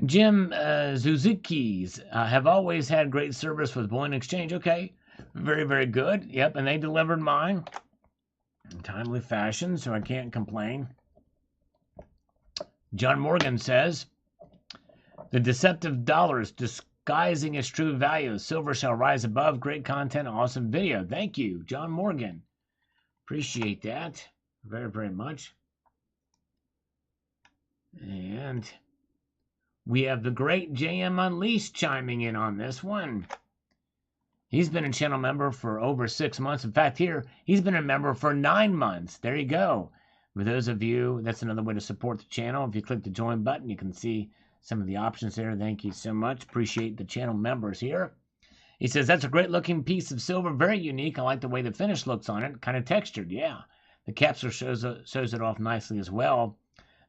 Speaker 1: Jim Suzuki's have always had great service with bullion exchange. Okay. Very, very good. Yep, and they delivered mine in timely fashion, so I can't complain. John Morgan says, the deceptive dollars disguising its true value. Silver shall rise above. Great content, awesome video. Thank you, John Morgan. Appreciate that very, very much. And we have the great JM Unleashed chiming in on this one. He's been a channel member for over 6 months. In fact, here, he's been a member for 9 months. There you go. For those of you, that's another way to support the channel. If you click the join button, you can see some of the options there. Thank you so much. Appreciate the channel members here. He says, that's a great looking piece of silver. Very unique. I like the way the finish looks on it. Kind of textured. Yeah. The capsule shows it off nicely as well.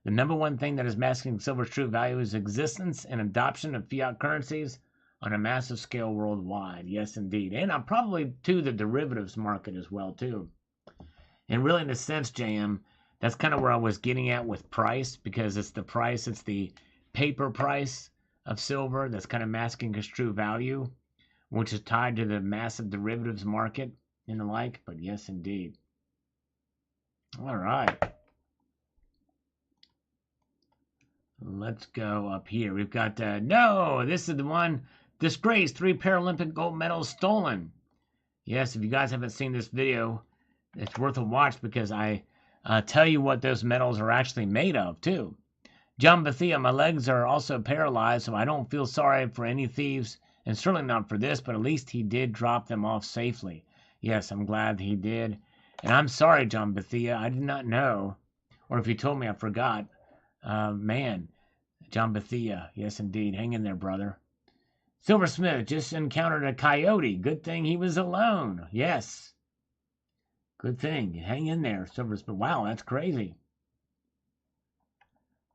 Speaker 1: The number one thing that is masking silver's true value is existence and adoption of fiat currencies on a massive scale worldwide. Yes, indeed. And probably, too, the derivatives market as well, too. And really, in a sense, JM, that's kind of where I was getting at with price, because it's the price, it's the paper price of silver that's kind of masking its true value, which is tied to the massive derivatives market and the like. But yes, indeed. All right. Let's go up here. We've got, no, this is the one. Disgrace, 3 Paralympic gold medals stolen. Yes, if you guys haven't seen this video, it's worth a watch because I tell you what those medals are actually made of, too. John Bethia, my legs are also paralyzed, so I don't feel sorry for any thieves, and certainly not for this, but at least he did drop them off safely. Yes, I'm glad he did. And I'm sorry, John Bethia, I did not know. Or if you told me, I forgot. Man, John Bethia, yes, indeed. Hang in there, brother. Silversmith just encountered a coyote. Good thing he was alone. Yes. Good thing. Hang in there, Silversmith. Wow, that's crazy.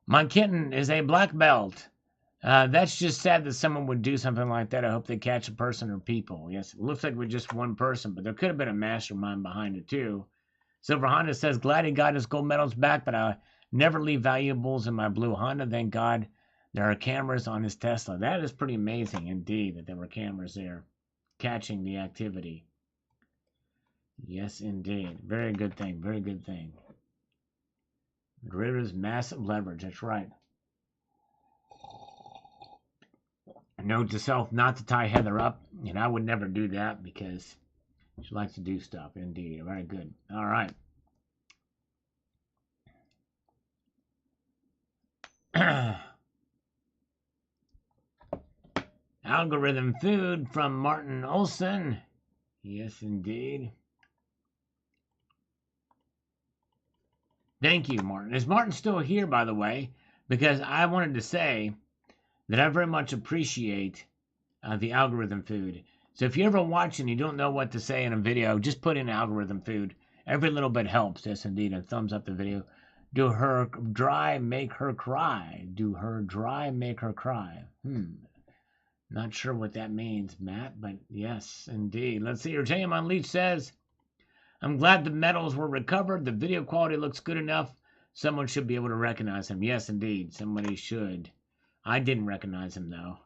Speaker 1: My kitten is a black belt. That's just sad that someone would do something like that. I hope they catch a person or people. Yes, it looks like we're just one person, but there could have been a mastermind behind it, too. Silver Honda says, glad he got his gold medals back, but I never leave valuables in my blue Honda. Thank God. There are cameras on his Tesla. That is pretty amazing indeed that there were cameras there catching the activity. Yes, indeed. Very good thing. Very good thing. Derivatives, massive leverage. That's right. Note to self not to tie Heather up. And I would never do that because she likes to do stuff. Indeed. Very good. All right. Algorithm food from Martin Olson. Yes, indeed. Thank you, Martin. Is Martin still here, by the way? Because I wanted to say that I very much appreciate the algorithm food. So if you ever watch and you don't know what to say in a video, just put in algorithm food. Every little bit helps. Yes, indeed. And thumbs up the video. Do her dry, make her cry. Do her dry, make her cry. Not sure what that means, Matt, but yes, indeed. Let's see here. J.M. Unleashed says, I'm glad the medals were recovered. The video quality looks good enough. Someone should be able to recognize him. Yes, indeed. Somebody should. I didn't recognize him, though.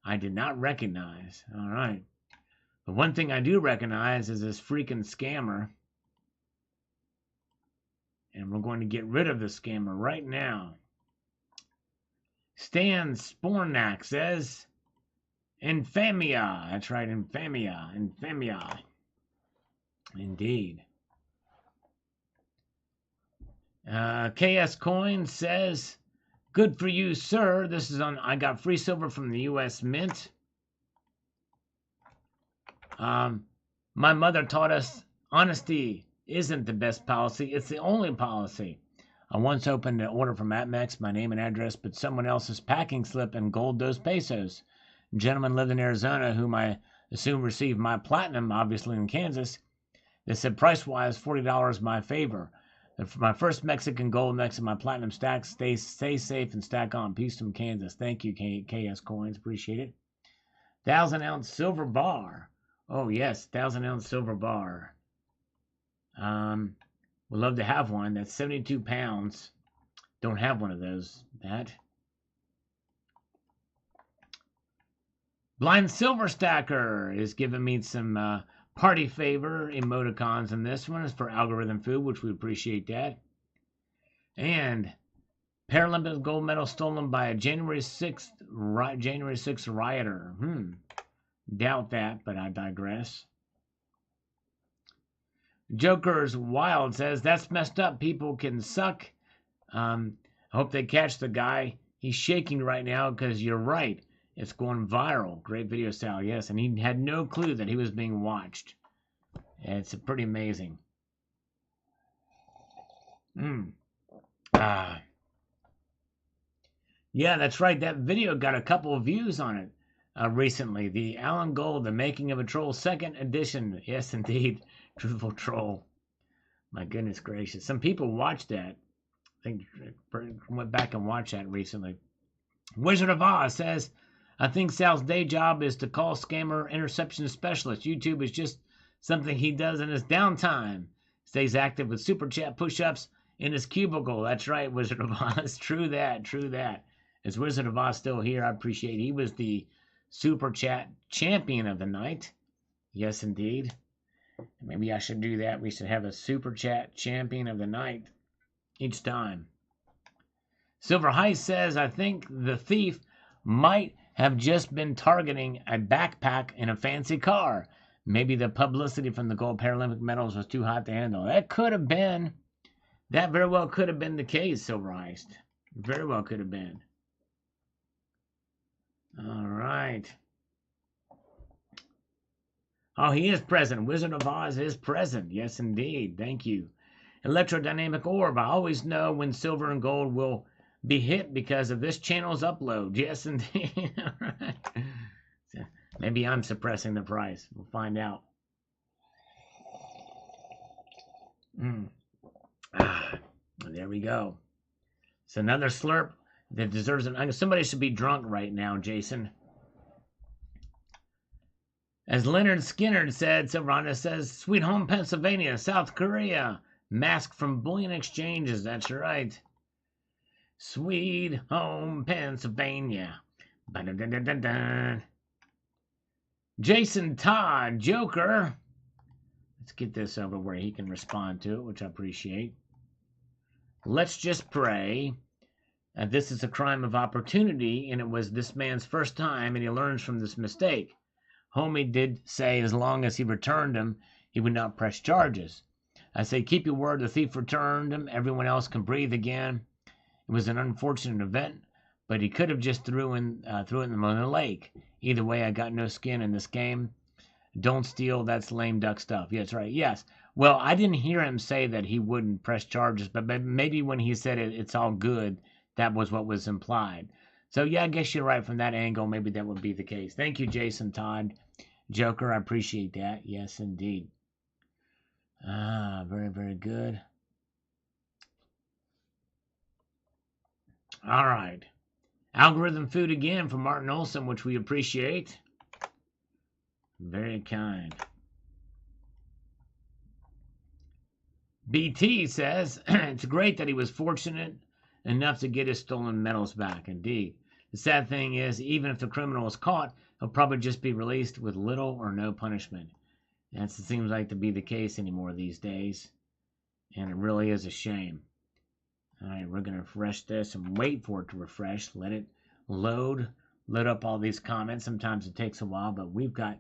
Speaker 1: I did not recognize. All right. But one thing I do recognize is this freaking scammer. And we're going to get rid of the scammer right now. Stan Spornak says, Infamia. That's right, Infamia. Infamia. Indeed. KS Coin says, good for you, sir. This is on, I got free silver from the U.S. Mint. My mother taught us honesty isn't the best policy. It's the only policy. I once opened an order from APMEX, my name and address, but someone else's packing slip and gold those pesos. A gentleman lived in Arizona whom I assume received my platinum, obviously in Kansas. They said price-wise, $40 my favor. For my first Mexican gold next to my platinum stack, stay safe and stack on. Peace from Kansas. Thank you, KS Coins. Appreciate it. 1,000-ounce silver bar. Oh, yes, 1,000-ounce silver bar. Would love to have one. That's 72 pounds. Don't have one of those. That. Blind Silver Stacker is giving me some party favor emoticons in this one. Is for algorithm food, which we appreciate that. And Paralympic gold medal stolen by a January 6th rioter. Doubt that, but I digress. Joker's Wild says, that's messed up. People can suck. I hope they catch the guy. He's shaking right now because you're right. It's going viral. Great video, Sal. Yes, and he had no clue that he was being watched. It's pretty amazing. Yeah, that's right. That video got a couple of views on it recently. The Alan Gold, The Making of a Troll, 2nd edition. Yes, indeed. Truthful Troll. My goodness gracious. Some people watched that. I think went back and watched that recently. Wizard of Oz says, I think Sal's day job is to call scammer interception specialist. YouTube is just something he does in his downtime. Stays active with super chat push-ups in his cubicle. That's right, Wizard of Oz. True that, true that. Is Wizard of Oz still here? I appreciate it. He was the super chat champion of the night. Yes, indeed. Maybe I should do that. We should have a super chat champion of the night each time. Silver Heist says, I think the thief might have just been targeting a backpack in a fancy car. Maybe the publicity from the gold Paralympic medals was too hot to handle. That could have been. That very well could have been the case, Silver Heist. Very well could have been. All right. Oh, he is present. Wizard of Oz is present. Yes, indeed. Thank you. Electrodynamic Orb. I always know when silver and gold will be hit because of this channel's upload. Yes, indeed. All right. So maybe I'm suppressing the price. We'll find out. There we go. It's another slurp that deserves an... Somebody should be drunk right now, Jason. As Leonard Skinner said, Silverana says, Sweet Home, Pennsylvania, South Korea. Mask from bullion exchanges. That's right. Sweet Home, Pennsylvania. Ba-da-da-da-da-da. Jason Todd, Joker. Let's get this over where he can respond to it, which I appreciate. Let's just pray. This is a crime of opportunity, and it was this man's first time, and he learns from this mistake. Homie did say as long as he returned him, he would not press charges. I say, keep your word. The thief returned him. Everyone else can breathe again. It was an unfortunate event, but he could have just threw it in the lake. Either way, I got no skin in this game. Don't steal. That's lame duck stuff. Yeah, that's right. Yes. Well, I didn't hear him say that he wouldn't press charges, but maybe when he said it's all good, that was what was implied. So, yeah, I guess you're right from that angle. Maybe that would be the case. Thank you, Jason Todd. Joker, I appreciate that. Yes, indeed. Very, very good. All right. Algorithm food again from Martin Olson, which we appreciate. Very kind. BT says, it's great that he was fortunate enough to get his stolen metals back. Indeed. The sad thing is, even if the criminal is caught, he'll probably just be released with little or no punishment. That seems like to be the case anymore these days. And it really is a shame. All right, we're going to refresh this and wait for it to refresh. Let it load up all these comments. Sometimes it takes a while, but we've got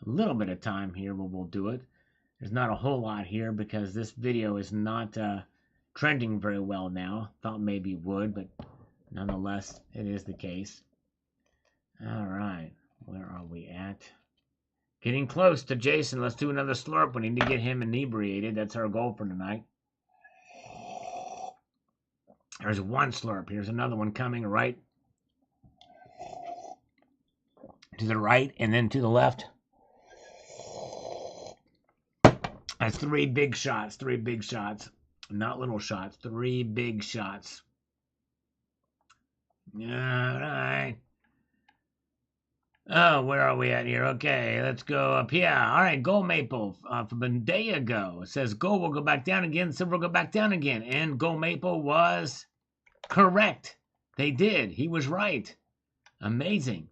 Speaker 1: a little bit of time here where we'll do it. There's not a whole lot here because this video is not trending very well now. Thought maybe it would, but nonetheless, it is the case. All right, where are we at? Getting close to Jason. Let's do another slurp. We need to get him inebriated. That's our goal for tonight. There's one slurp. Here's another one coming right to the right and then to the left. That's 3 big shots. 3 big shots. Not little shots. 3 big shots. All right. Oh, where are we at here? Okay, let's go up here. All right, Gold Maple from a day ago. It says gold will go back down again, silver will go back down again. And Gold Maple was correct. They did. He was right. Amazing.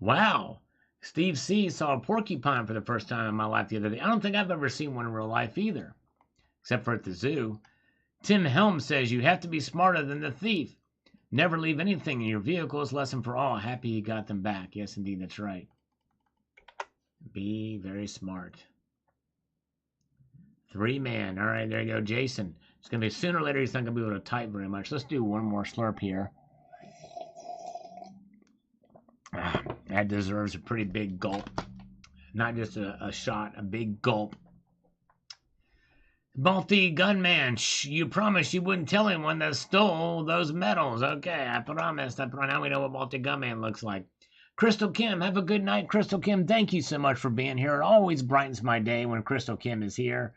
Speaker 1: Wow. Steve C. saw a porcupine for the first time in my life the other day. I don't think I've ever seen one in real life either, except for at the zoo. Tim Helm says you have to be smarter than the thief. Never leave anything in your vehicle. It's a lesson for all. Happy you got them back. Yes, indeed, that's right. Be very smart. 3-man. All right, there you go, Jason. It's going to be sooner or later he's not going to be able to type very much. Let's do one more slurp here. That deserves a pretty big gulp. Not just a shot, a big gulp. Balti Gunman, you promised you wouldn't tell anyone that stole those medals. Okay, I promised. Now we know what Balti Gunman looks like. Crystal Kim, have a good night. Crystal Kim, thank you so much for being here. It always brightens my day when Crystal Kim is here.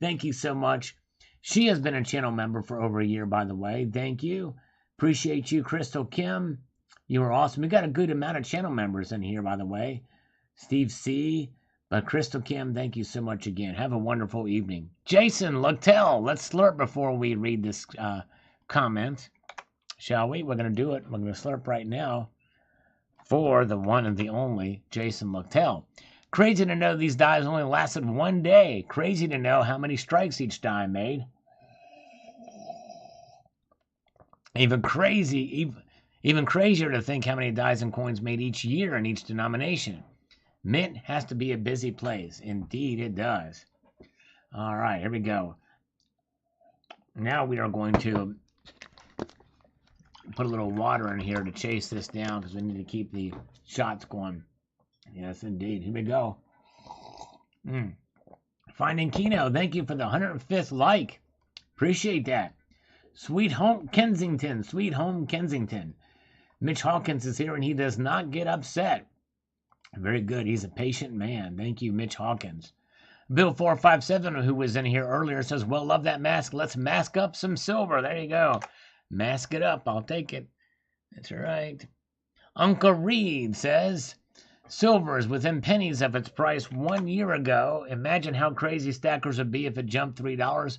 Speaker 1: Thank you so much. She has been a channel member for over a year, by the way. Thank you. Appreciate you, Crystal Kim. You are awesome. We got a good amount of channel members in here, by the way. Steve C., but Crystal Kim, thank you so much again. Have a wonderful evening. Jason Luttel, let's slurp before we read this comment. Shall we? We're going to do it. We're going to slurp right now for the one and the only Jason Luttel. Crazy to know these dives only lasted 1 day. Crazy to know how many strikes each die made. Even crazier to think how many dives and coins made each year in each denomination. Mint has to be a busy place. Indeed, it does. All right, here we go. Now we are going to put a little water in here to chase this down because we need to keep the shots going. Yes, indeed. Here we go. Finding Keno, thank you for the 105th like. Appreciate that. Sweet Home Kensington. Mitch Hawkins is here and he does not get upset. Very good. He's a patient man. Thank you, Mitch Hawkins. Bill457, who was in here earlier, says, well, love that mask. Let's mask up some silver. There you go. Mask it up. I'll take it. That's right. Uncle Reed says, silver is within pennies of its price 1 year ago. Imagine how crazy stackers would be if it jumped $3,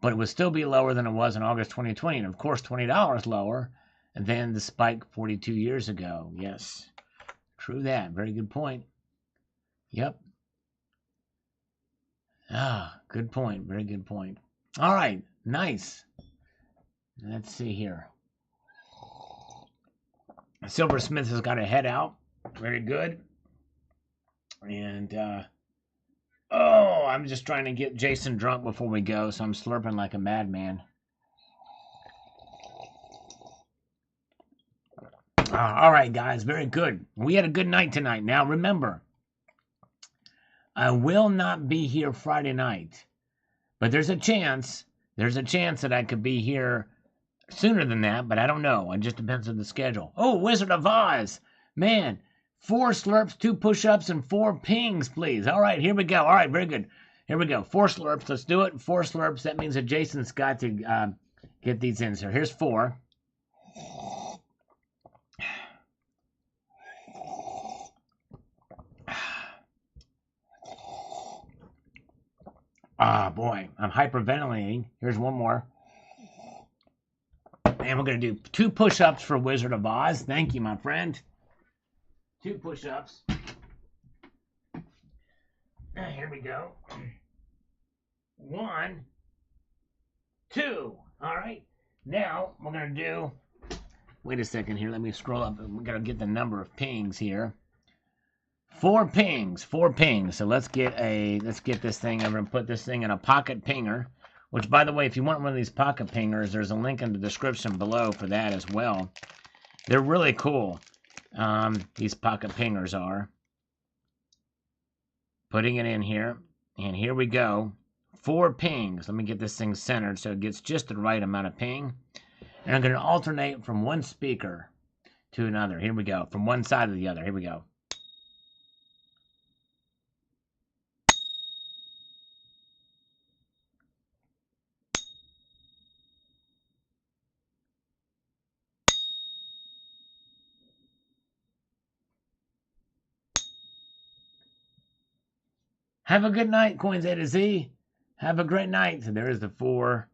Speaker 1: but it would still be lower than it was in August 2020. And, of course, $20 lower than the spike 42 years ago. Yes. True that. Very good point. Yep. Good point. Very good point. All right. Nice. Let's see here. Silversmith has got to head out. Very good. And, I'm just trying to get Jason drunk before we go, so I'm slurping like a madman. All right, guys. Very good. We had a good night tonight. Now, remember, I will not be here Friday night, but there's a chance that I could be here sooner than that, but I don't know. It just depends on the schedule. Oh, Wizard of Oz. Man, 4 slurps, 2 push-ups, and 4 pings, please. All right, here we go. All right, very good. Here we go. 4 slurps. Let's do it. 4 slurps. That means that Jason's got to get these in. So here's 4. Ah, boy, I'm hyperventilating. Here's 1 more. And we're going to do 2 push-ups for Wizard of Oz. Thank you, my friend. 2 push-ups. Here we go. 1, 2. All right. Now, we're going to do... Wait a second here. Let me scroll up. We're going to get the number of pings here. 4 pings. 4 pings. So let's get this thing over and put this thing in a pocket pinger. Which, by the way, if you want one of these pocket pingers, there's a link in the description below for that as well. They're really cool. These pocket pingers are. Putting it in here. And here we go. 4 pings. Let me get this thing centered so it gets just the right amount of ping. And I'm going to alternate from one speaker to another. Here we go. From one side to the other. Here we go. Have a good night, Coins A to Z. Have a great night. So there is the 4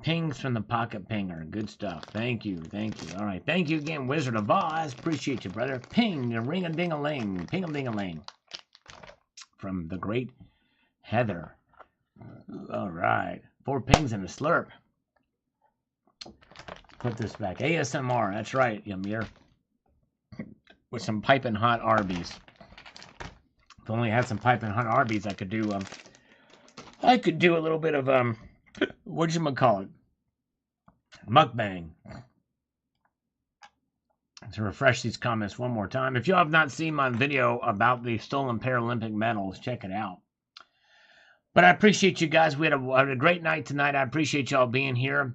Speaker 1: pings from the pocket pinger. Good stuff. Thank you. Thank you. All right. Thank you again, Wizard of Oz. Appreciate you, brother. Ping, a ring-a-ding-a-ling. Ping-a-ding-a-ling. From the great Heather. All right. 4 pings and a slurp. Put this back. ASMR. That's right, Yamir. With some piping hot Arby's. If I only had some piping hot Arby's, I could do a little bit of whatchamacallit? Mukbang. To refresh these comments one more time. If you have not seen my video about the stolen Paralympic medals, check it out. But I appreciate you guys. We had a great night tonight. I appreciate y'all being here.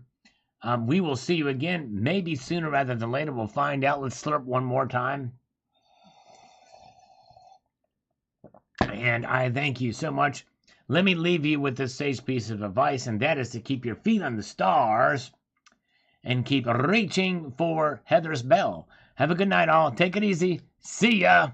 Speaker 1: We will see you again, maybe sooner rather than later. We'll find out. Let's slurp one more time. And I thank you so much. Let me leave you with this sage piece of advice, and that is to keep your feet on the stars and keep reaching for Heather's bell. Have a good night, all. Take it easy. See ya.